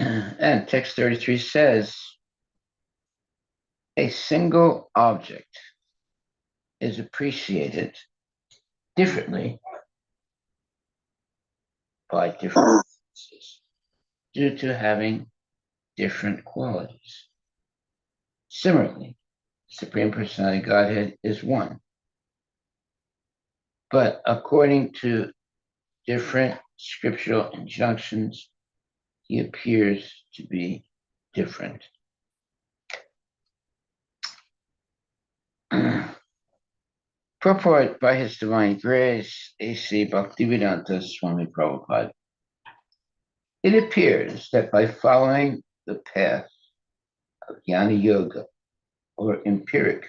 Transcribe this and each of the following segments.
And text 33 says, a single object is appreciated differently by different senses due to having different qualities. Similarly, Supreme Personality Godhead is one, but according to different scriptural injunctions, he appears to be different. Purport by His Divine Grace, A.C. Bhaktivedanta Swami Prabhupada. It appears that by following the path of Jnana Yoga, or empiric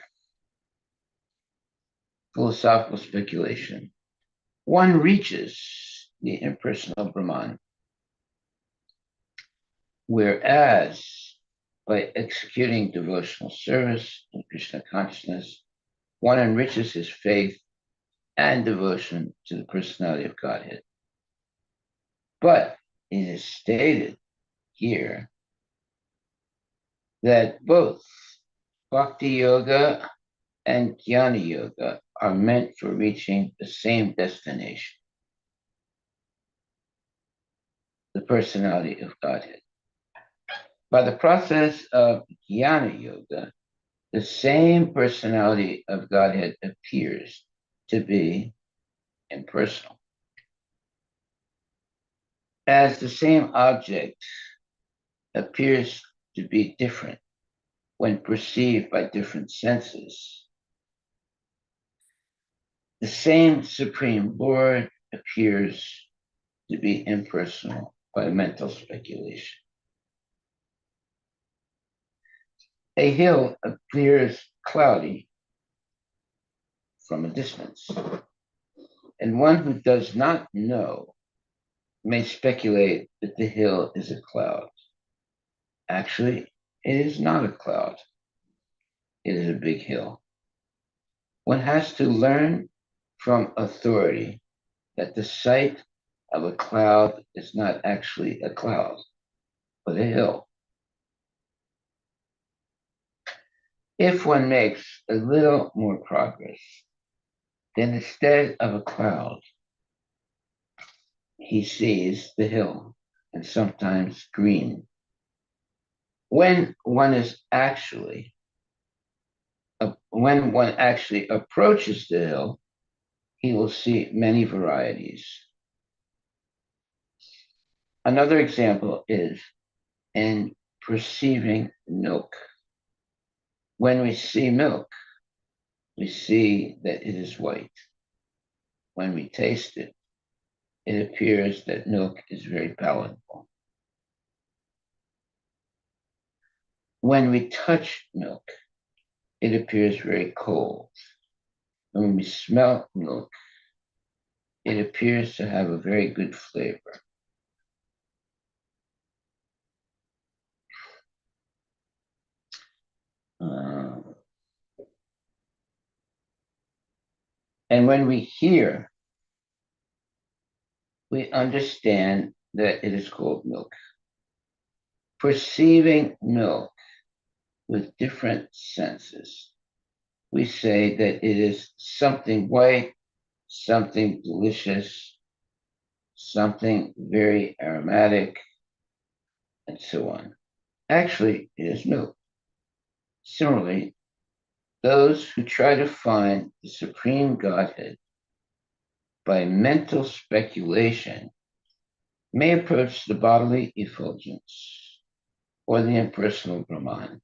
philosophical speculation, one reaches the impersonal Brahman, whereas by executing devotional service in Krishna consciousness, one enriches his faith and devotion to the personality of Godhead. But it is stated here that both Bhakti Yoga and Jnana Yoga are meant for reaching the same destination, the personality of Godhead. By the process of Jnana Yoga, the same personality of Godhead appears to be impersonal. As the same object appears to be different when perceived by different senses, the same Supreme Lord appears to be impersonal by mental speculation. A hill appears cloudy from a distance, and one who does not know may speculate that the hill is a cloud. Actually, it is not a cloud. It is a big hill. One has to learn from authority that the sight of a cloud is not actually a cloud, but a hill. If one makes a little more progress, then instead of a cloud, he sees the hill, and sometimes green. When one actually approaches the hill, he will see many varieties. Another example is in perceiving milk. When we see milk, we see that it is white. When we taste it, it appears that milk is very palatable. When we touch milk, it appears very cold. When we smell milk, it appears to have a very good flavor. And when we hear, we understand that it is called milk. Perceiving milk with different senses, we say that it is something white, something delicious, something very aromatic, and so on. Actually, it is milk. Similarly, those who try to find the Supreme Godhead by mental speculation may approach the bodily effulgence or the impersonal Brahman,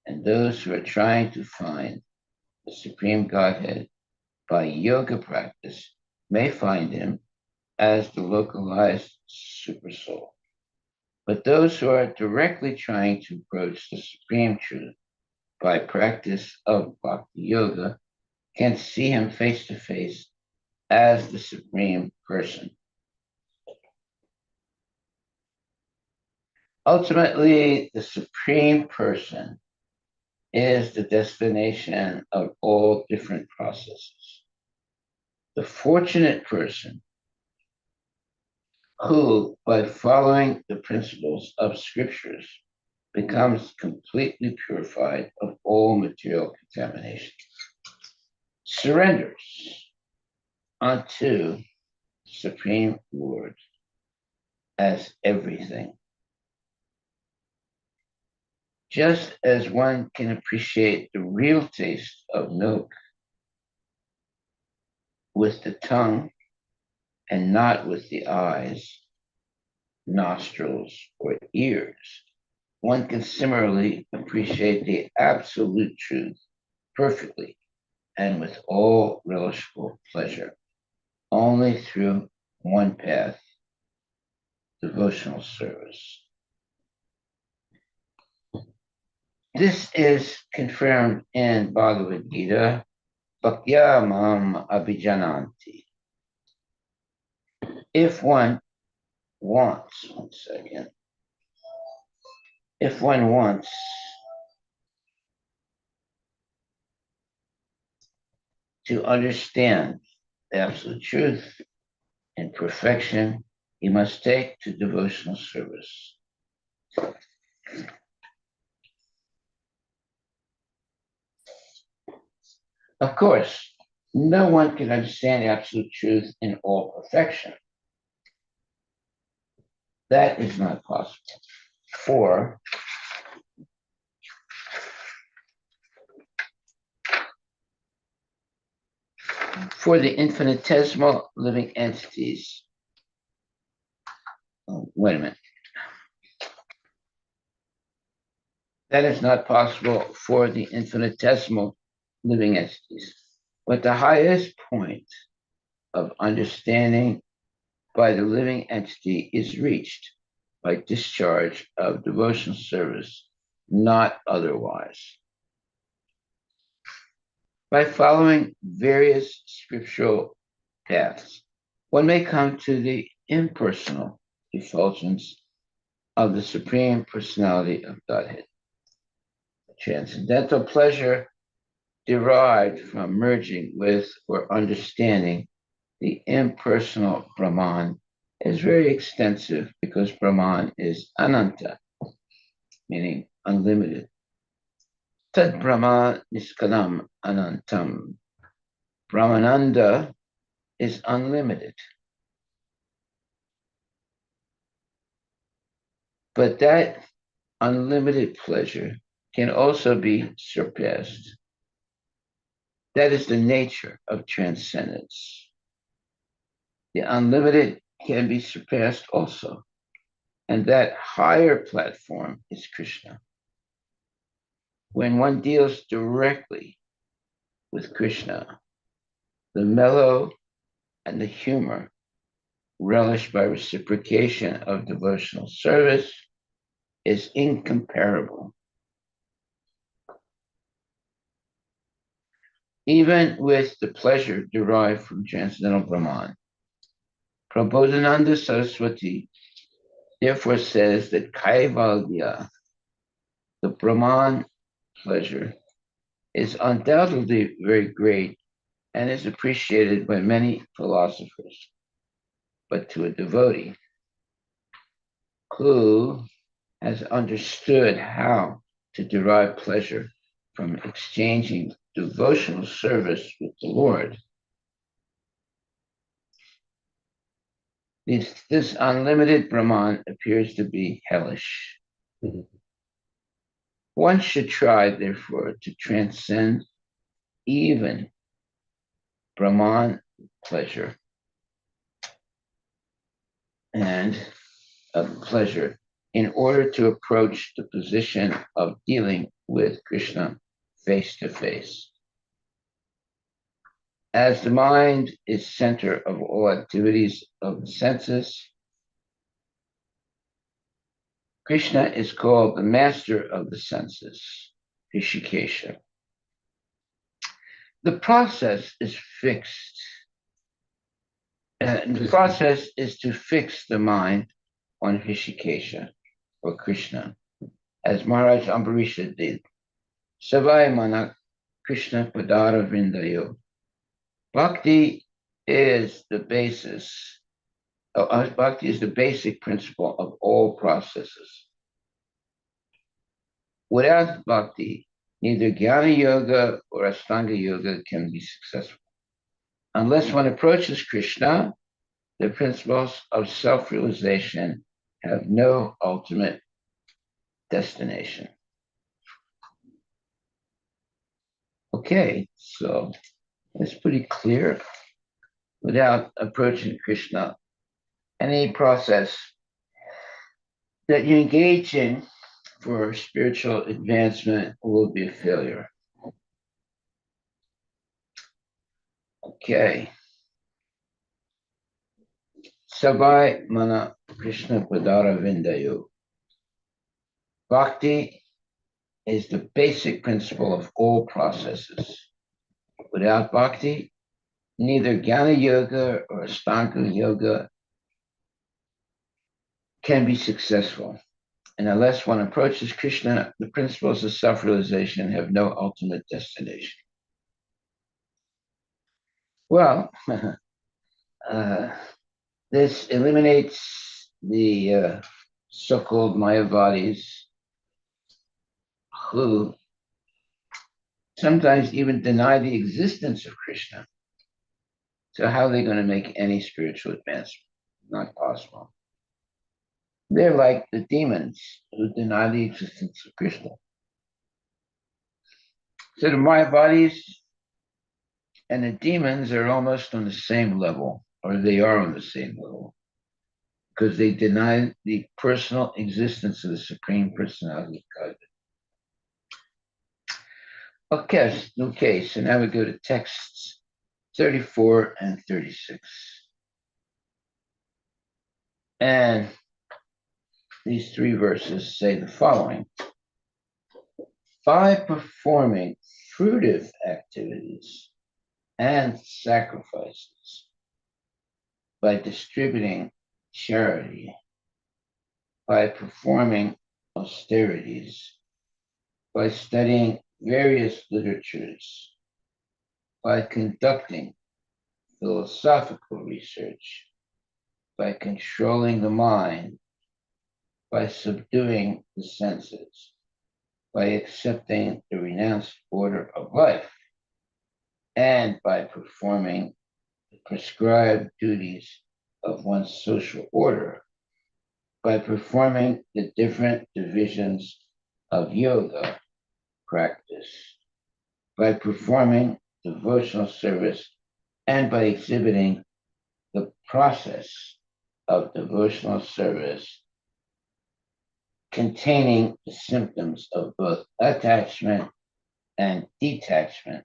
and those who are trying to find the Supreme Godhead by yoga practice may find him as the localized supersoul. But those who are directly trying to approach the Supreme Truth by practice of Bhakti Yoga can see him face to face as the Supreme Person. Ultimately, the Supreme Person is the destination of all different processes. The fortunate person who, by following the principles of scriptures, becomes completely purified of all material contamination, surrenders unto Supreme Lord as everything. Just as one can appreciate the real taste of milk with the tongue and not with the eyes, nostrils, or ears, one can similarly appreciate the absolute truth perfectly and with all relishable pleasure, only through one path, devotional service. This is confirmed in Bhagavad Gita, Bhakya Mam Abhijananti. If one wants, one second, if one wants to understand the absolute truth and perfection, he must take to devotional service. Of course, no one can understand the absolute truth in all perfection. That is not possible. For the infinitesimal living entities, wait a minute. That is not possible for the infinitesimal living entities. But the highest point of understanding by the living entity is reached by discharge of devotional service, not otherwise. By following various scriptural paths, one may come to the impersonal effulgence of the Supreme Personality of Godhead. Transcendental pleasure derived from merging with or understanding the impersonal Brahman is very extensive because Brahman is ananta, meaning unlimited. Tad Brahma Niskalam Anantam. Brahmananda is unlimited. But that unlimited pleasure can also be surpassed. That is the nature of transcendence. The unlimited can be surpassed also. And that higher platform is Krishna. When one deals directly with Krishna, the mellow and the humor relished by reciprocation of devotional service is incomparable. Even with the pleasure derived from transcendental Brahman, Prabodhananda Saraswati therefore says that Kaivalya, the Brahman pleasure, is undoubtedly very great and is appreciated by many philosophers. But to a devotee who has understood how to derive pleasure from exchanging devotional service with the Lord, this unlimited Brahman appears to be hellish. Mm-hmm. One should try, therefore, to transcend even Brahman pleasure and pleasure in order to approach the position of dealing with Krishna face to face. As the mind is center of all activities of the senses, Krishna is called the master of the senses, Rishikesha. The process is fixed. The process is to fix the mind on Rishikesha or Krishna, as Maharaj Ambarisha did. Savai Mana Krishna Padara Vrindayo. Bhakti is the basis Bhakti is the basic principle of all processes. Without bhakti, neither Jnana Yoga or Astanga Yoga can be successful. Unless one approaches Krishna, the principles of self-realization have no ultimate destination. Okay, so it's pretty clear. Without approaching Krishna, any process that you engage in for spiritual advancement will be a failure. Okay. Sabai mana Krishna Padara Vindayu. Bhakti is the basic principle of all processes. Without bhakti, neither Jnana Yoga or Astanga Yoga can be successful. And unless one approaches Krishna, the principles of self-realization have no ultimate destination. Well, this eliminates the so-called Mayavadis who sometimes even deny the existence of Krishna. So how are they going to make any spiritual advancement? Not possible. They're like the demons who deny the existence of Krishna. So the Mayavadis and the demons are almost on the same level, or they are on the same level, because they deny the personal existence of the Supreme Personality of Godhead. Okay, so now we go to texts 34 and 36. And these three verses say the following: by performing fruitive activities and sacrifices, by distributing charity, by performing austerities, by studying various literatures, by conducting philosophical research, by controlling the mind, by subduing the senses, by accepting the renounced order of life, and by performing the prescribed duties of one's social order, by performing the different divisions of yoga practice, by performing devotional service, and by exhibiting the process of devotional service containing the symptoms of both attachment and detachment.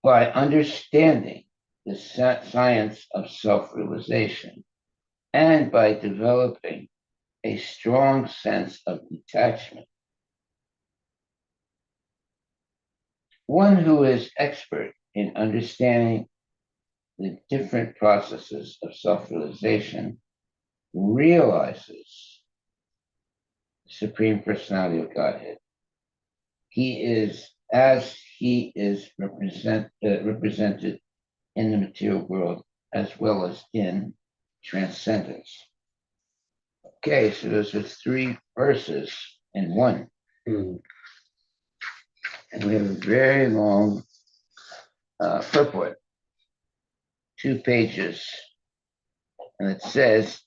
By understanding the science of self-realization and by developing a strong sense of detachment, one who is expert in understanding the different processes of self-realization realizes the Supreme Personality of Godhead. He is as he is represented in the material world as well as in transcendence. Okay, so those are three verses in one. And we have a very long purport, 2 pages. And it says,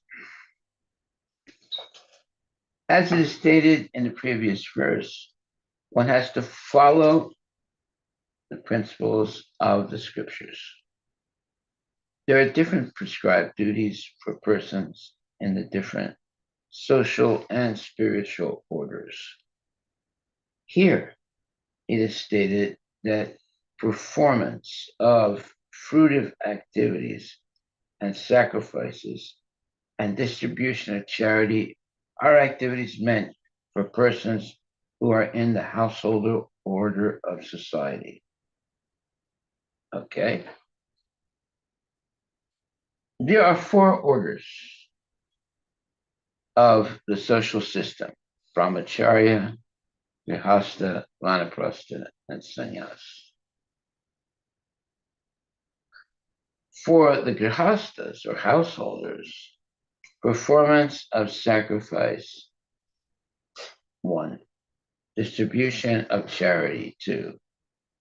as it is stated in the previous verse, one has to follow the principles of the scriptures. There are different prescribed duties for persons in the different social and spiritual orders. Here, it is stated that performance of fruitive activities and sacrifices and distribution of charity are activities meant for persons who are in the household order of society. Okay. There are 4 orders of the social system: brahmacharya, grihastha, vanaprastha, and sannyas. For the grihastas or householders, performance of sacrifice, 1, distribution of charity, 2,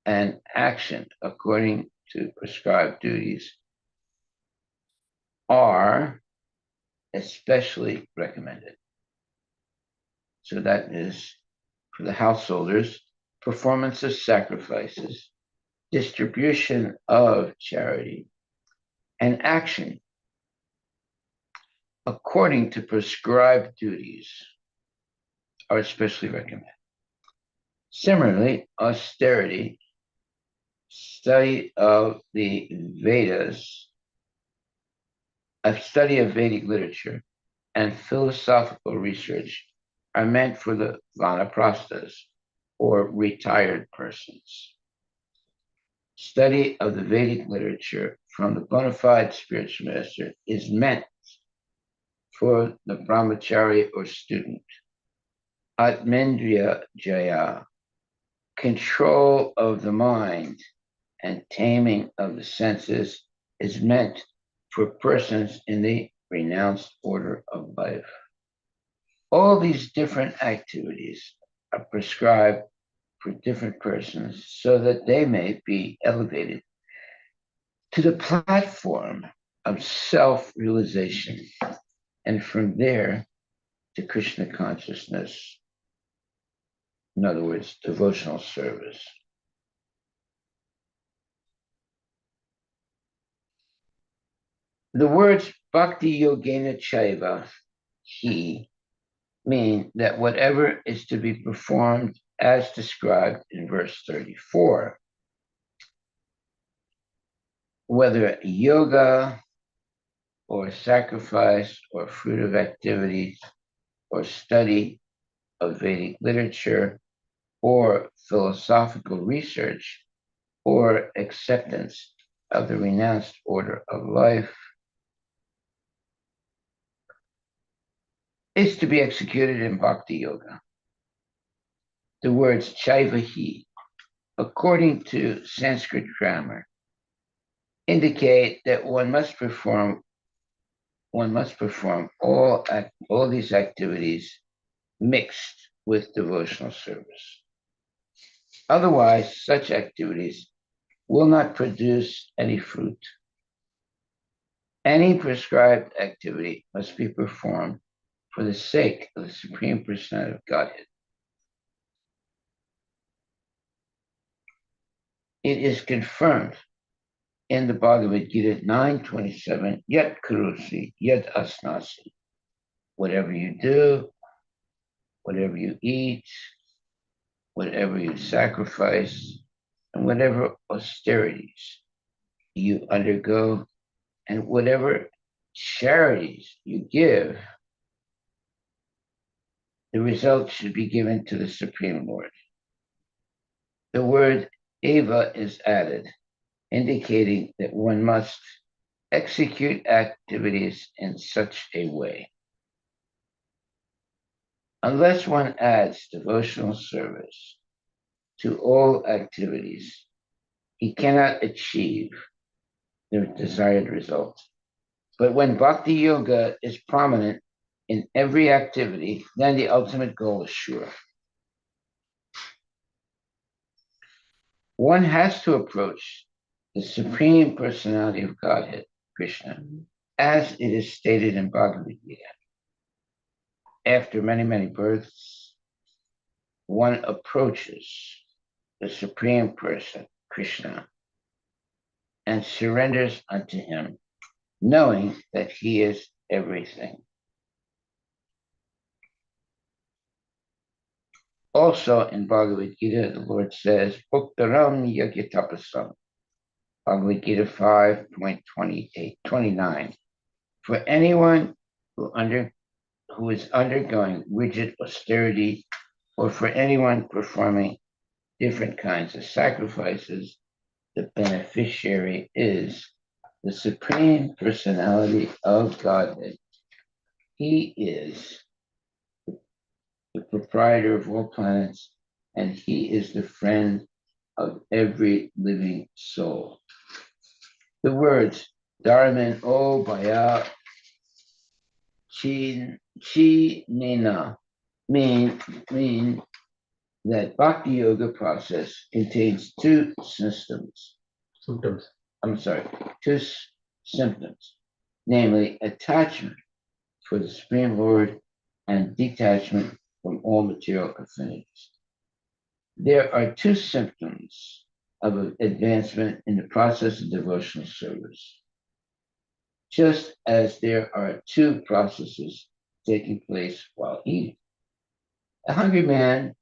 and action according to prescribed duties are especially recommended. So that is for the householders, performance of sacrifices, distribution of charity, and action according to prescribed duties are especially recommended. Similarly, austerity, study of the Vedas, a study of Vedic literature, and philosophical research are meant for the vanaprasthas, or retired persons. Study of the Vedic literature from the bona fide spiritual master is meant for the brahmachari or student. Atmendriya Jaya, control of the mind and taming of the senses, is meant for persons in the renounced order of life. All these different activities are prescribed for different persons so that they may be elevated to the platform of self-realization, and from there to Krishna consciousness. In other words, devotional service. The words Bhakti Yogena Chaiva, he, mean that whatever is to be performed as described in verse 34, whether yoga or sacrifice or fruit of activities or study of Vedic literature or philosophical research or acceptance of the renounced order of life, is to be executed in Bhakti Yoga. The words Chaivahi, according to Sanskrit grammar, indicate that one must perform all these activities mixed with devotional service. Otherwise, such activities will not produce any fruit. Any prescribed activity must be performed for the sake of the Supreme Personality of Godhead. It is confirmed in the Bhagavad Gita 9:27, Yat Karusi, Yat Asnasi. Whatever you do, whatever you eat, whatever you sacrifice, and whatever austerities you undergo, and whatever charities you give, the result should be given to the Supreme Lord. The word eva is added, indicating that one must execute activities in such a way. Unless one adds devotional service to all activities, he cannot achieve the desired result. But when bhakti yoga is prominent in every activity, then the ultimate goal is sure. One has to approach the Supreme Personality of Godhead, Krishna, as it is stated in Bhagavad Gita. After many, many births, one approaches the Supreme Person, Krishna, and surrenders unto him, knowing that he is everything. Also in Bhagavad Gita, the Lord says, Uktaram Yagyatapasam, Bhagavad Gita 5:29. For anyone who is undergoing rigid austerity, or for anyone performing different kinds of sacrifices, the beneficiary is the Supreme Personality of Godhead. He is the proprietor of all planets, and he is the friend of every living soul. The words Dharman O Baya Chi Nina mean that Bhakti Yoga process contains two systems. Symptoms. I'm sorry, two symptoms, namely attachment for the Supreme Lord and detachment from all material affinities. There are two symptoms of advancement in the process of devotional service, just as there are two processes taking place while eating. A hungry man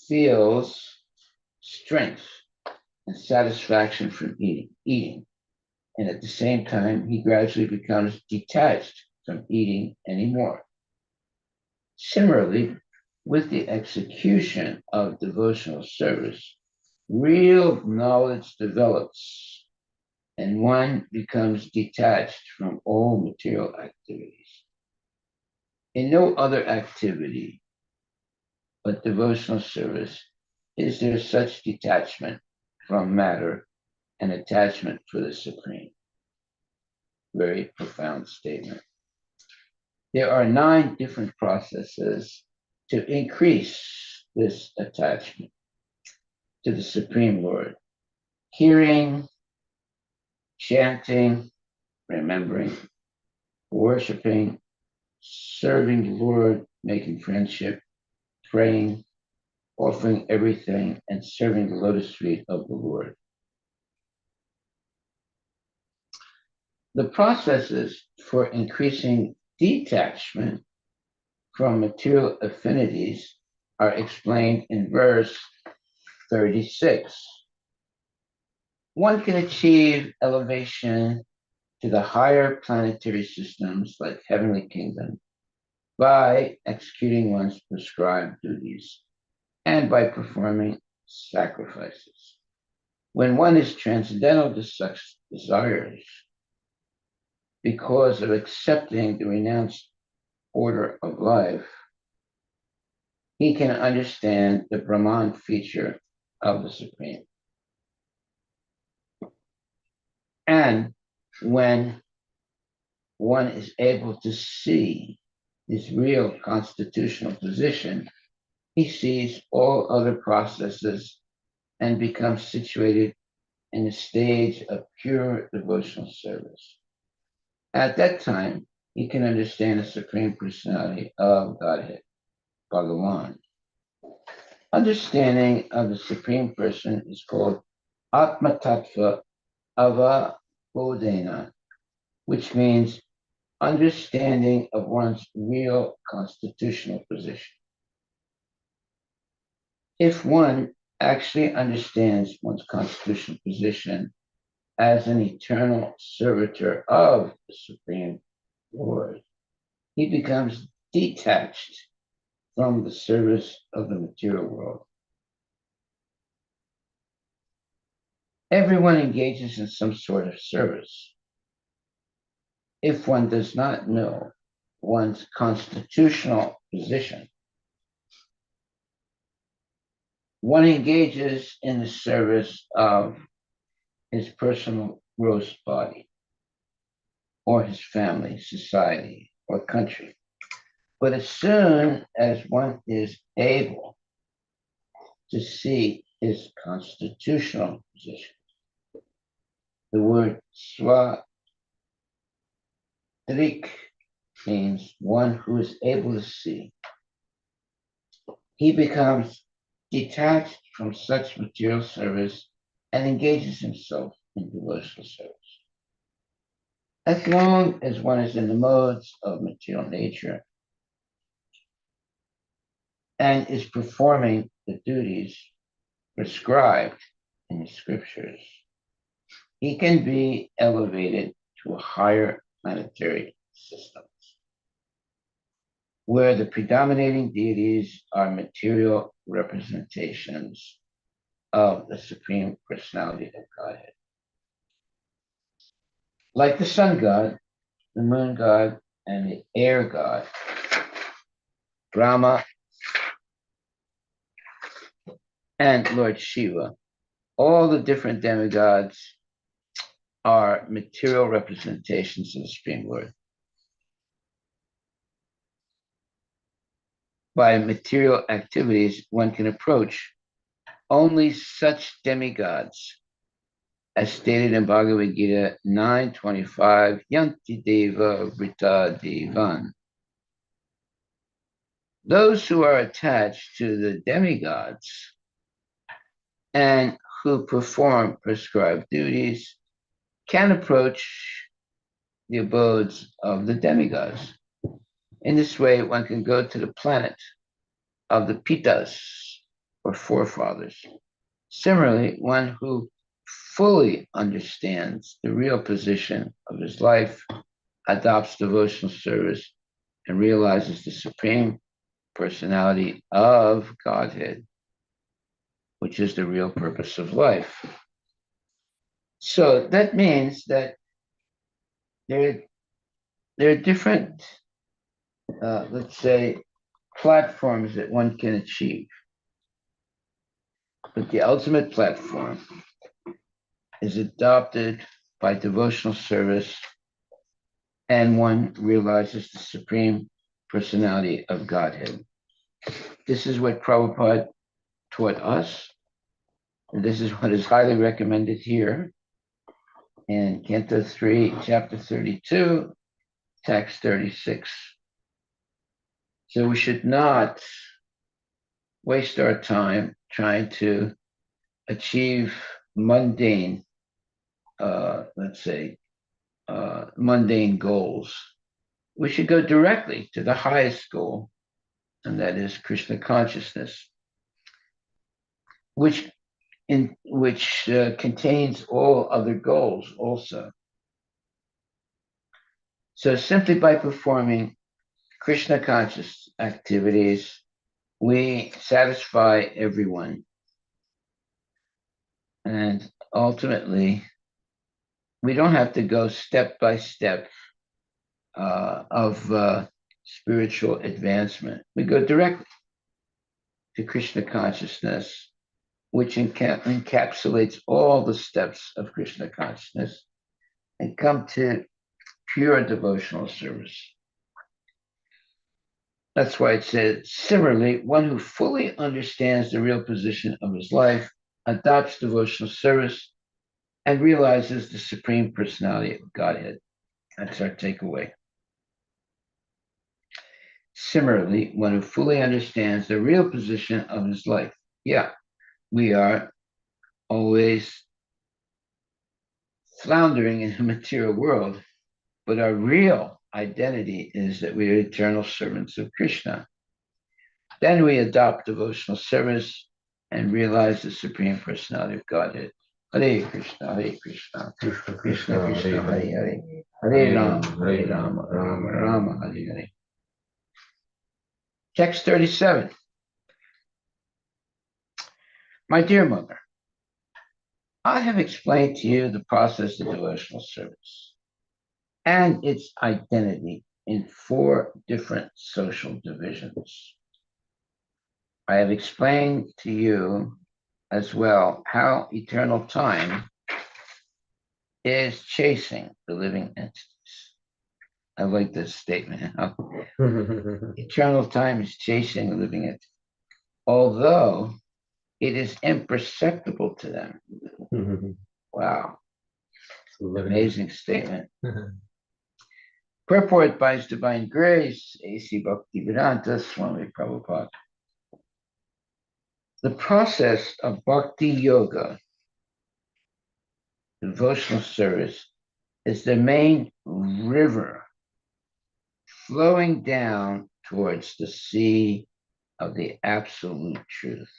feels strength and satisfaction from eating, and at the same time, he gradually becomes detached from eating anymore. Similarly, with the execution of devotional service, real knowledge develops and one becomes detached from all material activities. In no other activity but devotional service is there such detachment from matter and attachment for the Supreme. Very profound statement. There are 9 different processes to increase this attachment to the Supreme Lord: hearing, chanting, remembering, worshiping, serving the Lord, making friendship, praying, offering everything, and serving the lotus feet of the Lord. The processes for increasing detachment from material affinities are explained in verse 36. One can achieve elevation to the higher planetary systems like heavenly kingdom by executing one's prescribed duties and by performing sacrifices. When one is transcendental to such desires, because of accepting the renounced order of life, he can understand the Brahman feature of the Supreme. And when one is able to see his real constitutional position, he sees all other processes and becomes situated in a stage of pure devotional service. At that time, he can understand the Supreme Personality of Godhead, Bhagavan. Understanding of the Supreme Person is called Atma Tattva Avabodhana, which means understanding of one's real constitutional position. If one actually understands one's constitutional position as an eternal servitor of the Supreme Lord, he becomes detached from the service of the material world. Everyone engages in some sort of service. If one does not know one's constitutional position, one engages in the service of his personal gross body, or his family, society, or country. But as soon as one is able to see his constitutional position, the word swadrik means one who is able to see. He becomes detached from such material service and engages himself in devotional service. As long as one is in the modes of material nature and is performing the duties prescribed in the scriptures, he can be elevated to a higher planetary systems, where the predominating deities are material representations of the Supreme Personality of Godhead. Like the sun god, the moon god, and the air god, Brahma and Lord Shiva, all the different demigods are material representations of the Supreme Lord. By material activities, one can approach only such demigods as stated in Bhagavad Gita 9:25, Yanti Deva Vrita Devan. Those who are attached to the demigods and who perform prescribed duties can approach the abodes of the demigods. In this way, one can go to the planet of the Pitas, or forefathers. Similarly, one who fully understands the real position of his life, adopts devotional service, and realizes the supreme personality of Godhead, which is the real purpose of life. So that means that there are different, let's say, platforms that one can achieve. But the ultimate platform is adopted by devotional service, and one realizes the supreme personality of Godhead. This is what Prabhupada taught us, and this is what is highly recommended here in Canto 3, Chapter 32, Text 36. So we should not waste our time trying to achieve mundane, mundane goals. We should go directly to the highest goal, and that is Krishna consciousness, which contains all other goals also. So simply by performing Krishna conscious activities, we satisfy everyone. And ultimately, we don't have to go step by step of spiritual advancement. We go directly to Krishna consciousness, which encapsulates all the steps of Krishna consciousness, and come to pure devotional service. That's why it says, similarly, one who fully understands the real position of his life, adopts devotional service, and realizes the supreme personality of Godhead. That's our takeaway. Similarly, one who fully understands the real position of his life. Yeah, we are always floundering in the material world, but our real identity is that we are eternal servants of Krishna. Then we adopt devotional service and realize the supreme personality of Godhead. Hare Krishna, Krishna Krishna, Hare Hare, Hare Rama, Rama Rama, Hare Hare. Text 37. My dear mother, I have explained to you the process of devotional service and its identity in 4 different social divisions. I have explained to you as well how eternal time is chasing the living entities. I like this statement. Eternal time is chasing the living entities, although it is imperceptible to them. Wow. Amazing statement. Purport by His Divine Grace, A.C. Bhaktivedanta Swami Prabhupada. The process of bhakti yoga, devotional service, is the main river flowing down towards the sea of the absolute truth.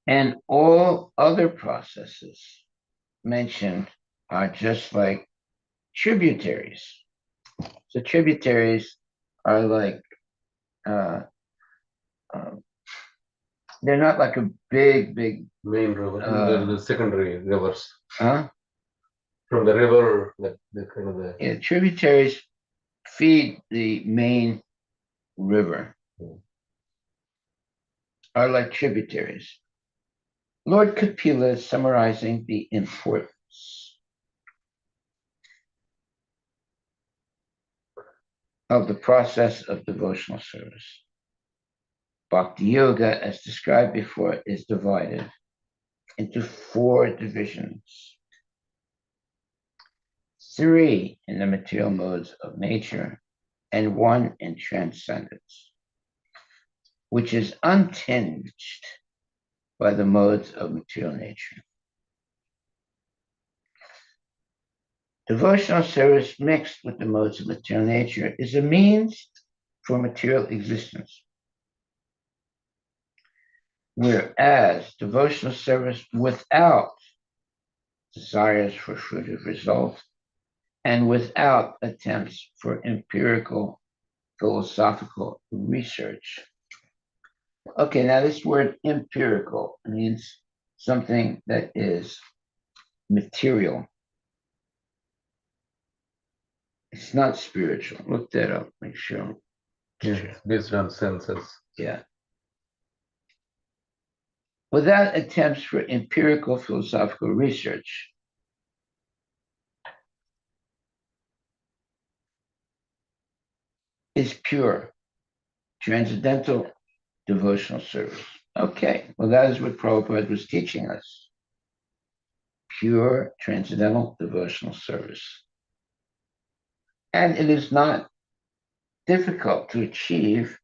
And all other processes mentioned are just like tributaries. So tributaries are like, they're not like a big main river, the secondary rivers. Huh? From the river, the kind of the. Yeah, tributaries feed the main river, are like tributaries. Lord Kapila is summarizing the importance of the process of devotional service. Bhakti Yoga, as described before, is divided into 4 divisions: 3 in the material modes of nature and 1 in transcendence, which is untinged by the modes of material nature. Devotional service mixed with the modes of material nature is a means for material existence, whereas devotional service without desires for fruitive results and without attempts for empirical philosophical research. Okay, now this word empirical means something that is material. It's not spiritual. Look that up, make sure. Yes, based on senses. Yeah. Without attempts for empirical philosophical research. Is pure, transcendental devotional service. Okay, well, that is what Prabhupada was teaching us. Pure, transcendental devotional service. And it is not difficult to achieve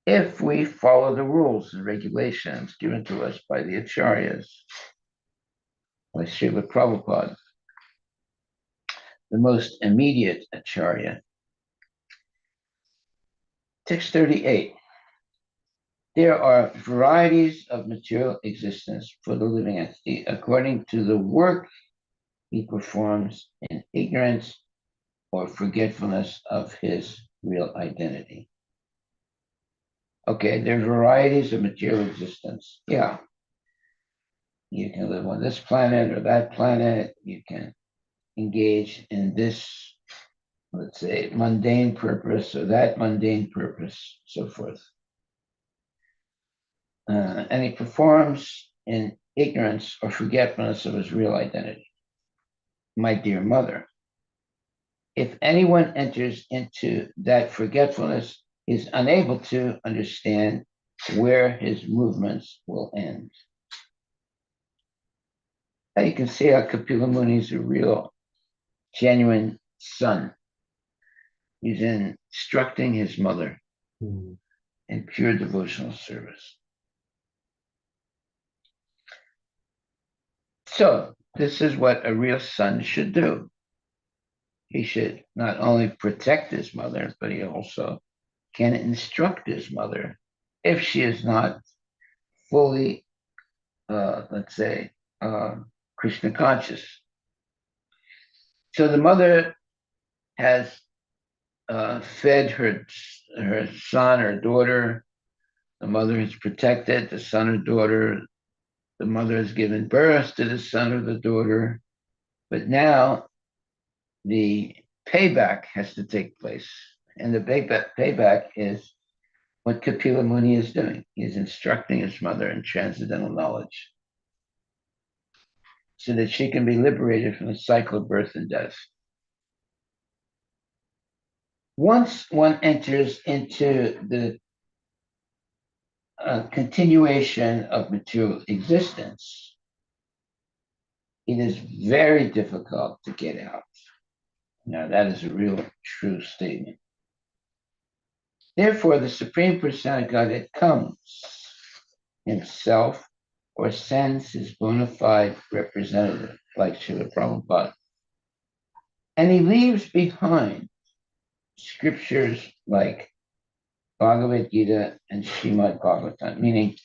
if we follow the rules and regulations given to us by the acharyas, like Srila Prabhupada, the most immediate acharya. Text 38. There are varieties of material existence for the living entity according to the work he performs in ignorance or forgetfulness of his real identity. Okay, there are varieties of material existence. Yeah. You can live on this planet or that planet. You can engage in this, let's say, mundane purpose or that mundane purpose, so forth. And he performs in ignorance or forgetfulness of his real identity. My dear mother, if anyone enters into that forgetfulness, he is unable to understand where his movements will end. Now you can see how Kapila Muni is a real, genuine son. He's instructing his mother in pure devotional service. So this is what a real son should do. He should not only protect his mother, but he also can instruct his mother if she is not fully, let's say, Krishna conscious. So the mother has fed her son or daughter. The mother has protected the son or daughter. The mother has given birth to the son or the daughter. But now the payback has to take place. And the payback is what Kapila Muni is doing. He's instructing his mother in transcendental knowledge so that she can be liberated from the cycle of birth and death. Once one enters into the continuation of material existence, it is very difficult to get out. Now, that is a real true statement. Therefore, the Supreme Personality of Godhead comes himself or sends his bona fide representative, like Srila Prabhupada. And he leaves behind scriptures like Bhagavad Gita and Srimad Bhagavatam, meaning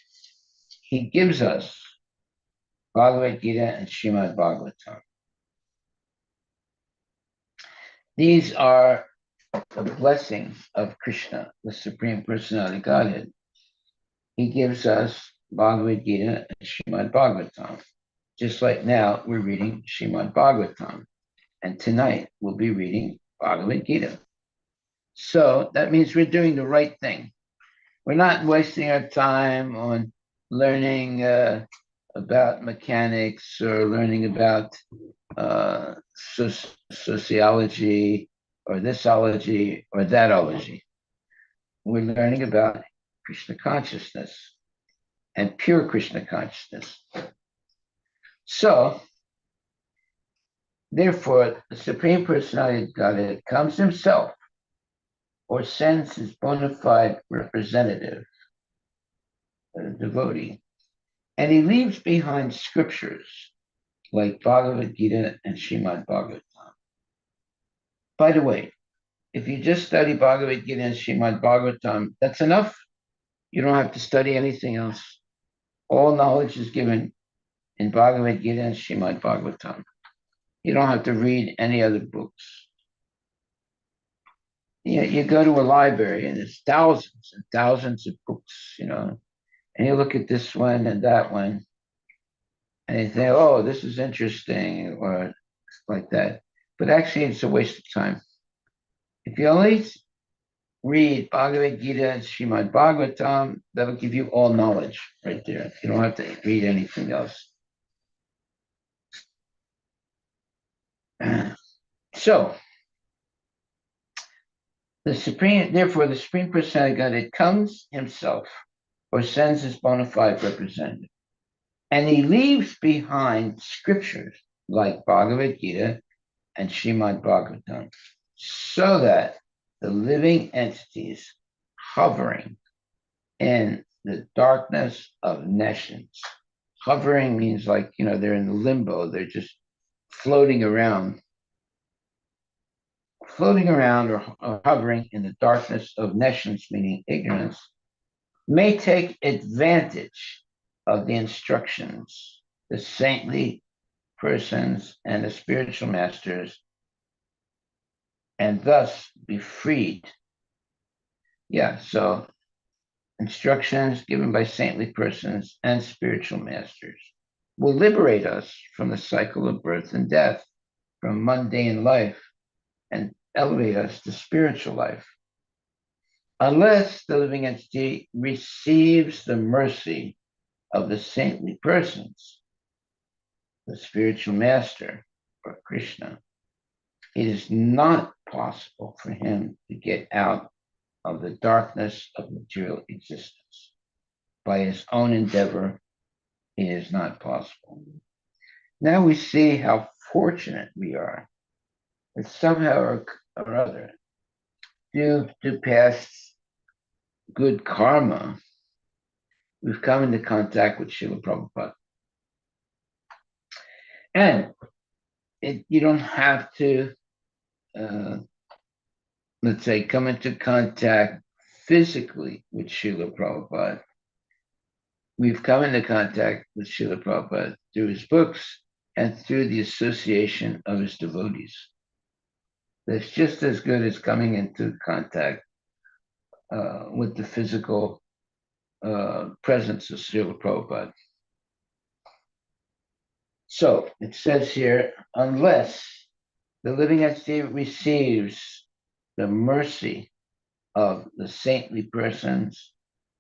he gives us Bhagavad Gita and Srimad Bhagavatam. These are the blessings of Krishna, the Supreme Personality of Godhead. He gives us Bhagavad Gita and Srimad Bhagavatam. Just like now, we're reading Srimad Bhagavatam. And tonight, we'll be reading Bhagavad Gita. So that means we're doing the right thing. We're not wasting our time on learning about mechanics or learning about sociology or thisology or thatology. We're learning about Krishna consciousness and pure Krishna consciousness. So, therefore, the Supreme Personality of Godhead comes himself or sends his bona fide representative, a devotee, and he leaves behind scriptures like Bhagavad Gita and Srimad Bhagavatam. By the way, if you just study Bhagavad Gita and Srimad Bhagavatam, that's enough. You don't have to study anything else. All knowledge is given in Bhagavad Gita and Srimad Bhagavatam. You don't have to read any other books. You go to a library and there's thousands and thousands of books, and you look at this one and that one, and you think, oh, this is interesting, or like that. But actually, it's a waste of time. If you only read Bhagavad Gita and Srimad Bhagavatam, that'll give you all knowledge right there. You don't have to read anything else. So, therefore, the Supreme Personality of Godhead comes himself or sends his bona fide representative. And he leaves behind scriptures like Bhagavad Gita and Srimad Bhagavatam so that the living entities hovering in the darkness of nescience. Hovering means like, they're in the limbo, they're just floating around or hovering in the darkness of nescience, meaning ignorance, may take advantage of the instructions, the saintly persons and the spiritual masters, and thus be freed. So instructions given by saintly persons and spiritual masters will liberate us from the cycle of birth and death, from mundane life, and elevate us to spiritual life. Unless the living entity receives the mercy of the saintly persons, the spiritual master, or Krishna, it is not possible for him to get out of the darkness of material existence. By his own endeavor, it is not possible. Now we see how fortunate we are that somehow or other, due to past good karma, we've come into contact with Srila Prabhupada. And you don't have to, let's say, come into contact physically with Srila Prabhupada. We've come into contact with Srila Prabhupada through his books and through the association of his devotees. That's just as good as coming into contact with the physical presence of Srila Prabhupada. So it says here, unless the living entity receives the mercy of the saintly persons,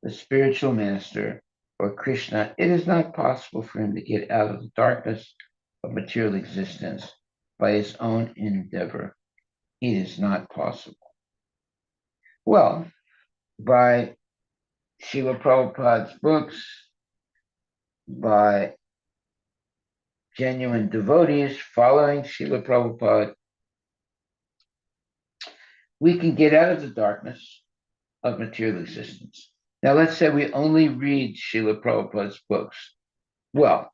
the spiritual master, or Krishna, it is not possible for him to get out of the darkness of material existence by his own endeavor. It is not possible. Well, by Srila Prabhupada's books, by genuine devotees following Srila Prabhupada, we can get out of the darkness of material existence. Now, let's say we only read Srila Prabhupada's books. Well,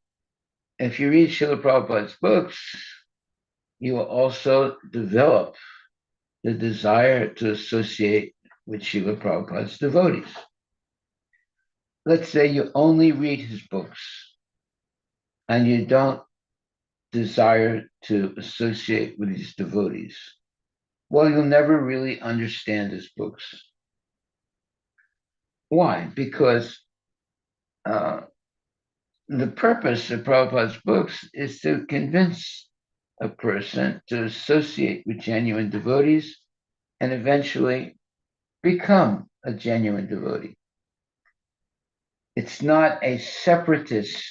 if you read Srila Prabhupada's books, you will also develop the desire to associate with Srila Prabhupada's devotees. Let's say you only read his books and you don't desire to associate with his devotees. Well, you'll never really understand his books. Why? Because the purpose of Prabhupada's books is to convince a person to associate with genuine devotees and eventually become a genuine devotee. It's not a separatist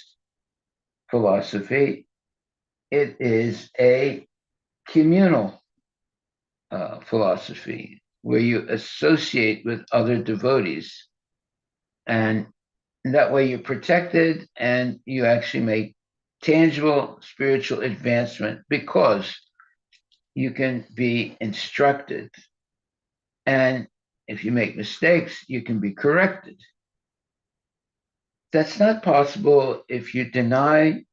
philosophy. It is a communal philosophy where you associate with other devotees. And that way you're protected and you actually make tangible spiritual advancement because you can be instructed. And if you make mistakes, you can be corrected. That's not possible if you deny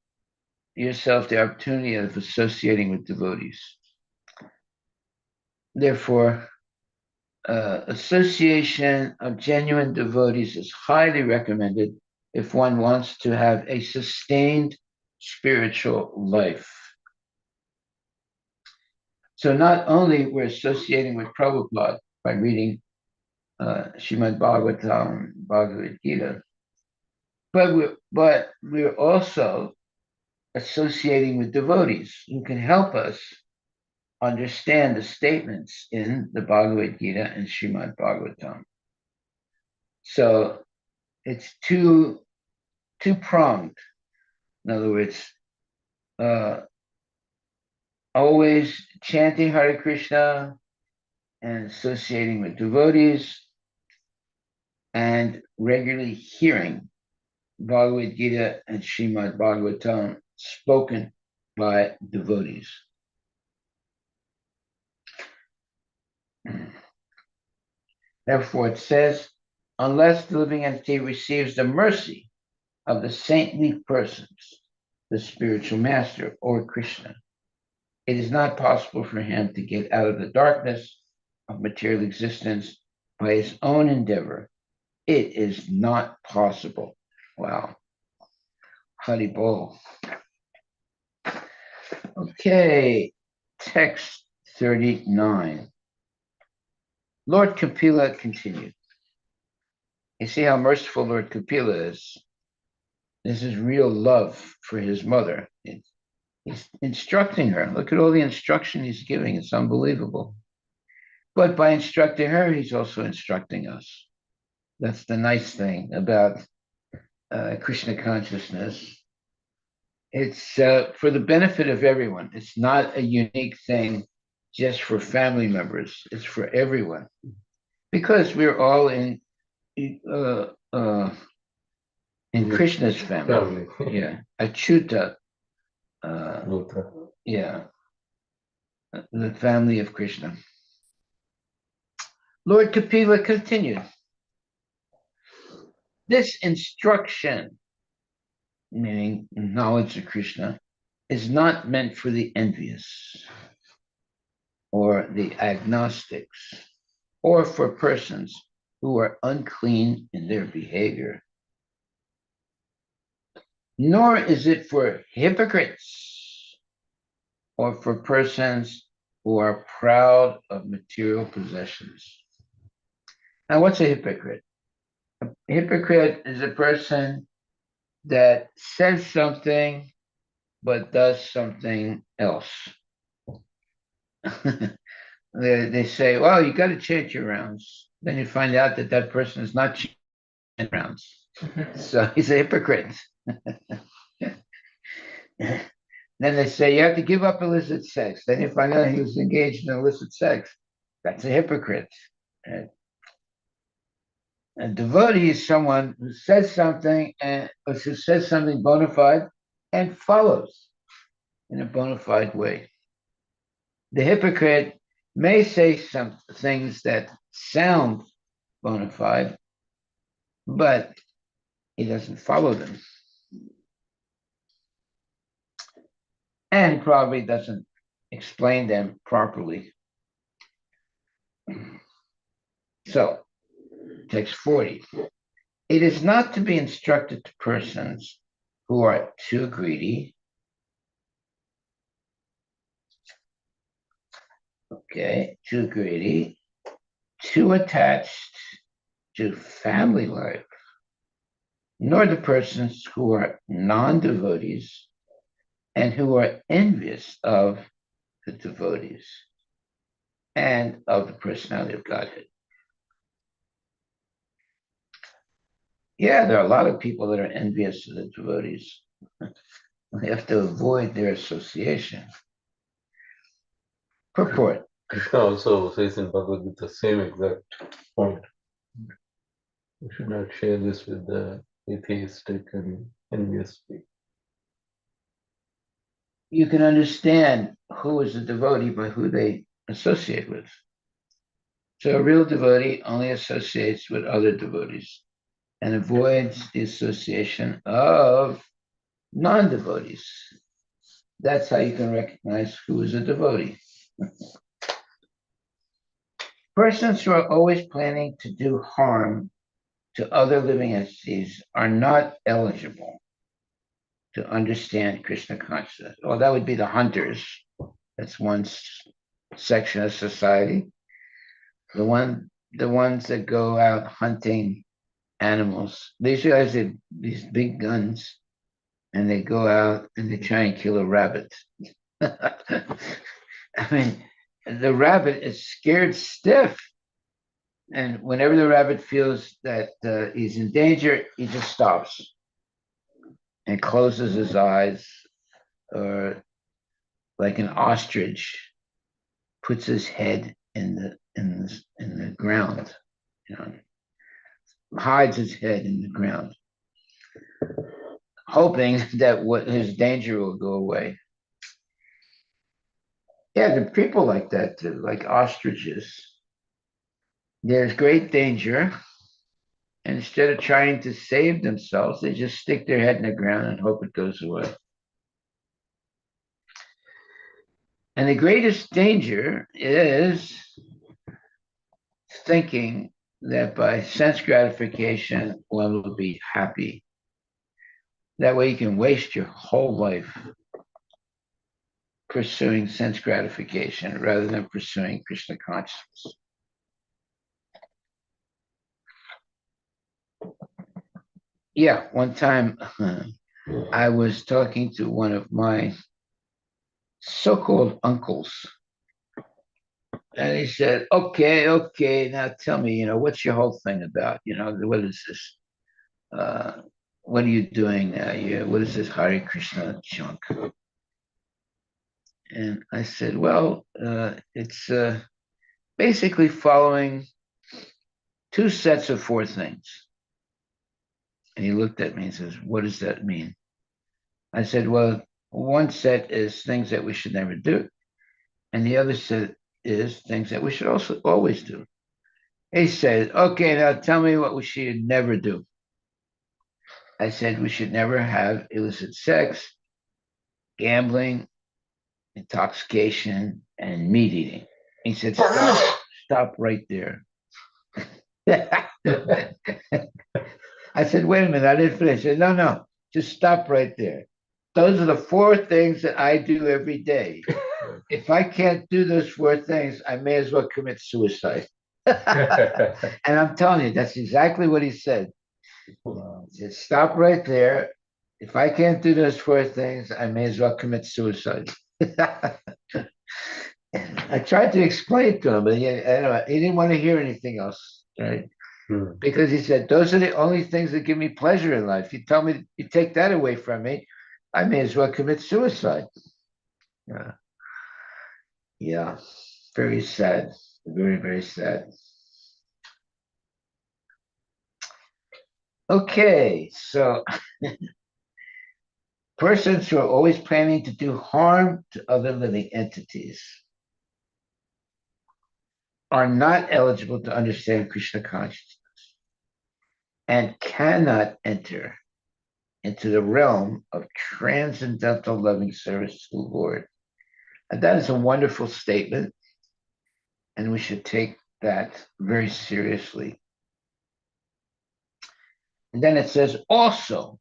yourself the opportunity of associating with devotees. Therefore, association of genuine devotees is highly recommended if one wants to have a sustained spiritual life. So not only we're associating with Prabhupada by reading Srimad Bhagavatam, Bhagavad Gita, but we're also associating with devotees who can help us understand the statements in the Bhagavad Gita and Srimad Bhagavatam. So it's two-pronged. In other words, always chanting Hare Krishna and associating with devotees and regularly hearing Bhagavad Gita and Srimad Bhagavatam spoken by devotees. Therefore, it says, unless the living entity receives the mercy of the saintly persons, the spiritual master or Krishna, it is not possible for him to get out of the darkness of material existence by his own endeavor. It is not possible. Wow. Haribol. Okay, text 39. Lord Kapila continued. You see how merciful Lord Kapila is. This is real love for his mother. He's instructing her. Look at all the instruction he's giving. It's unbelievable. But by instructing her, he's also instructing us. That's the nice thing about Krishna consciousness. It's for the benefit of everyone. It's not a unique thing just for family members. It's for everyone. Because we're all in Krishna's family. Yeah. Achyuta. Yeah. The family of Krishna. Lord Kapila continued. This instruction, meaning knowledge of Krishna, is not meant for the envious or the agnostics or for persons who are unclean in their behavior, nor is it for hypocrites or for persons who are proud of material possessions. Now, what's a hypocrite? A hypocrite is a person that says something but does something else. They say, well, you got to change your rounds. Then you find out that that person is not changing rounds. So he's a hypocrite. Then they say, you have to give up illicit sex. Then you find out he was engaged in illicit sex. That's a hypocrite. A devotee is someone who says something or who says something bona fide and follows in a bona fide way. The hypocrite may say some things that sound bona fide, but he doesn't follow them. And probably doesn't explain them properly. So, text 40. It is not to be instructed to persons who are too greedy, too attached to family life, nor the persons who are non-devotees and who are envious of the devotees and of the personality of Godhead. Yeah, there are a lot of people that are envious of the devotees. We have to avoid their association. Purport. Krishna also says in Bhagavad Gita the same exact point. We should not share this with the atheistic and envious people. You can understand who is a devotee by who they associate with. So a real devotee only associates with other devotees and avoids the association of non-devotees. That's how you can recognize who is a devotee. Persons who are always planning to do harm to other living entities are not eligible to understand Krishna consciousness. Well, that would be the hunters. That's one section of society. The ones that go out hunting animals. These guys have these big guns, and they go out and they try and kill a rabbit. I mean, the rabbit is scared stiff. And whenever the rabbit feels that he's in danger, he just stops and closes his eyes, or like an ostrich, puts his head in the ground, you know, hides his head in the ground, hoping that what his danger will go away. Yeah, there are people like that too, like ostriches. There's great danger, and instead of trying to save themselves, they just stick their head in the ground and hope it goes away. And the greatest danger is thinking that by sense gratification, one will be happy. That way you can waste your whole life pursuing sense gratification rather than pursuing Krishna consciousness. Yeah, one time I was talking to one of my so-called uncles, and he said, okay, now tell me, what's your whole thing about? What is this? What are you doing now? What is this Hare Krishna junk? And I said, well, it's basically following two sets of four things. And he looked at me and says, what does that mean? I said, well, one set is things that we should never do. And the other set is things that we should also always do. He said, okay, now tell me what we should never do. I said, we should never have illicit sex, gambling, intoxication, and meat eating. He said, stop right there. I said, wait a minute, I didn't finish. He said, no, just stop right there. Those are the four things that I do every day. If I can't do those four things, I may as well commit suicide. And I'm telling you, that's exactly what he said. He said, stop right there. If I can't do those four things, I may as well commit suicide. I tried to explain it to him, but he didn't want to hear anything else, right? Because he said, those are the only things that give me pleasure in life. You tell me, you take that away from me, I may as well commit suicide. Yeah, very sad, very, very sad. Okay, so persons who are always planning to do harm to other living entities are not eligible to understand Krishna consciousness and cannot enter into the realm of transcendental loving service to the Lord. And that is a wonderful statement, and we should take that very seriously. And then it says, also,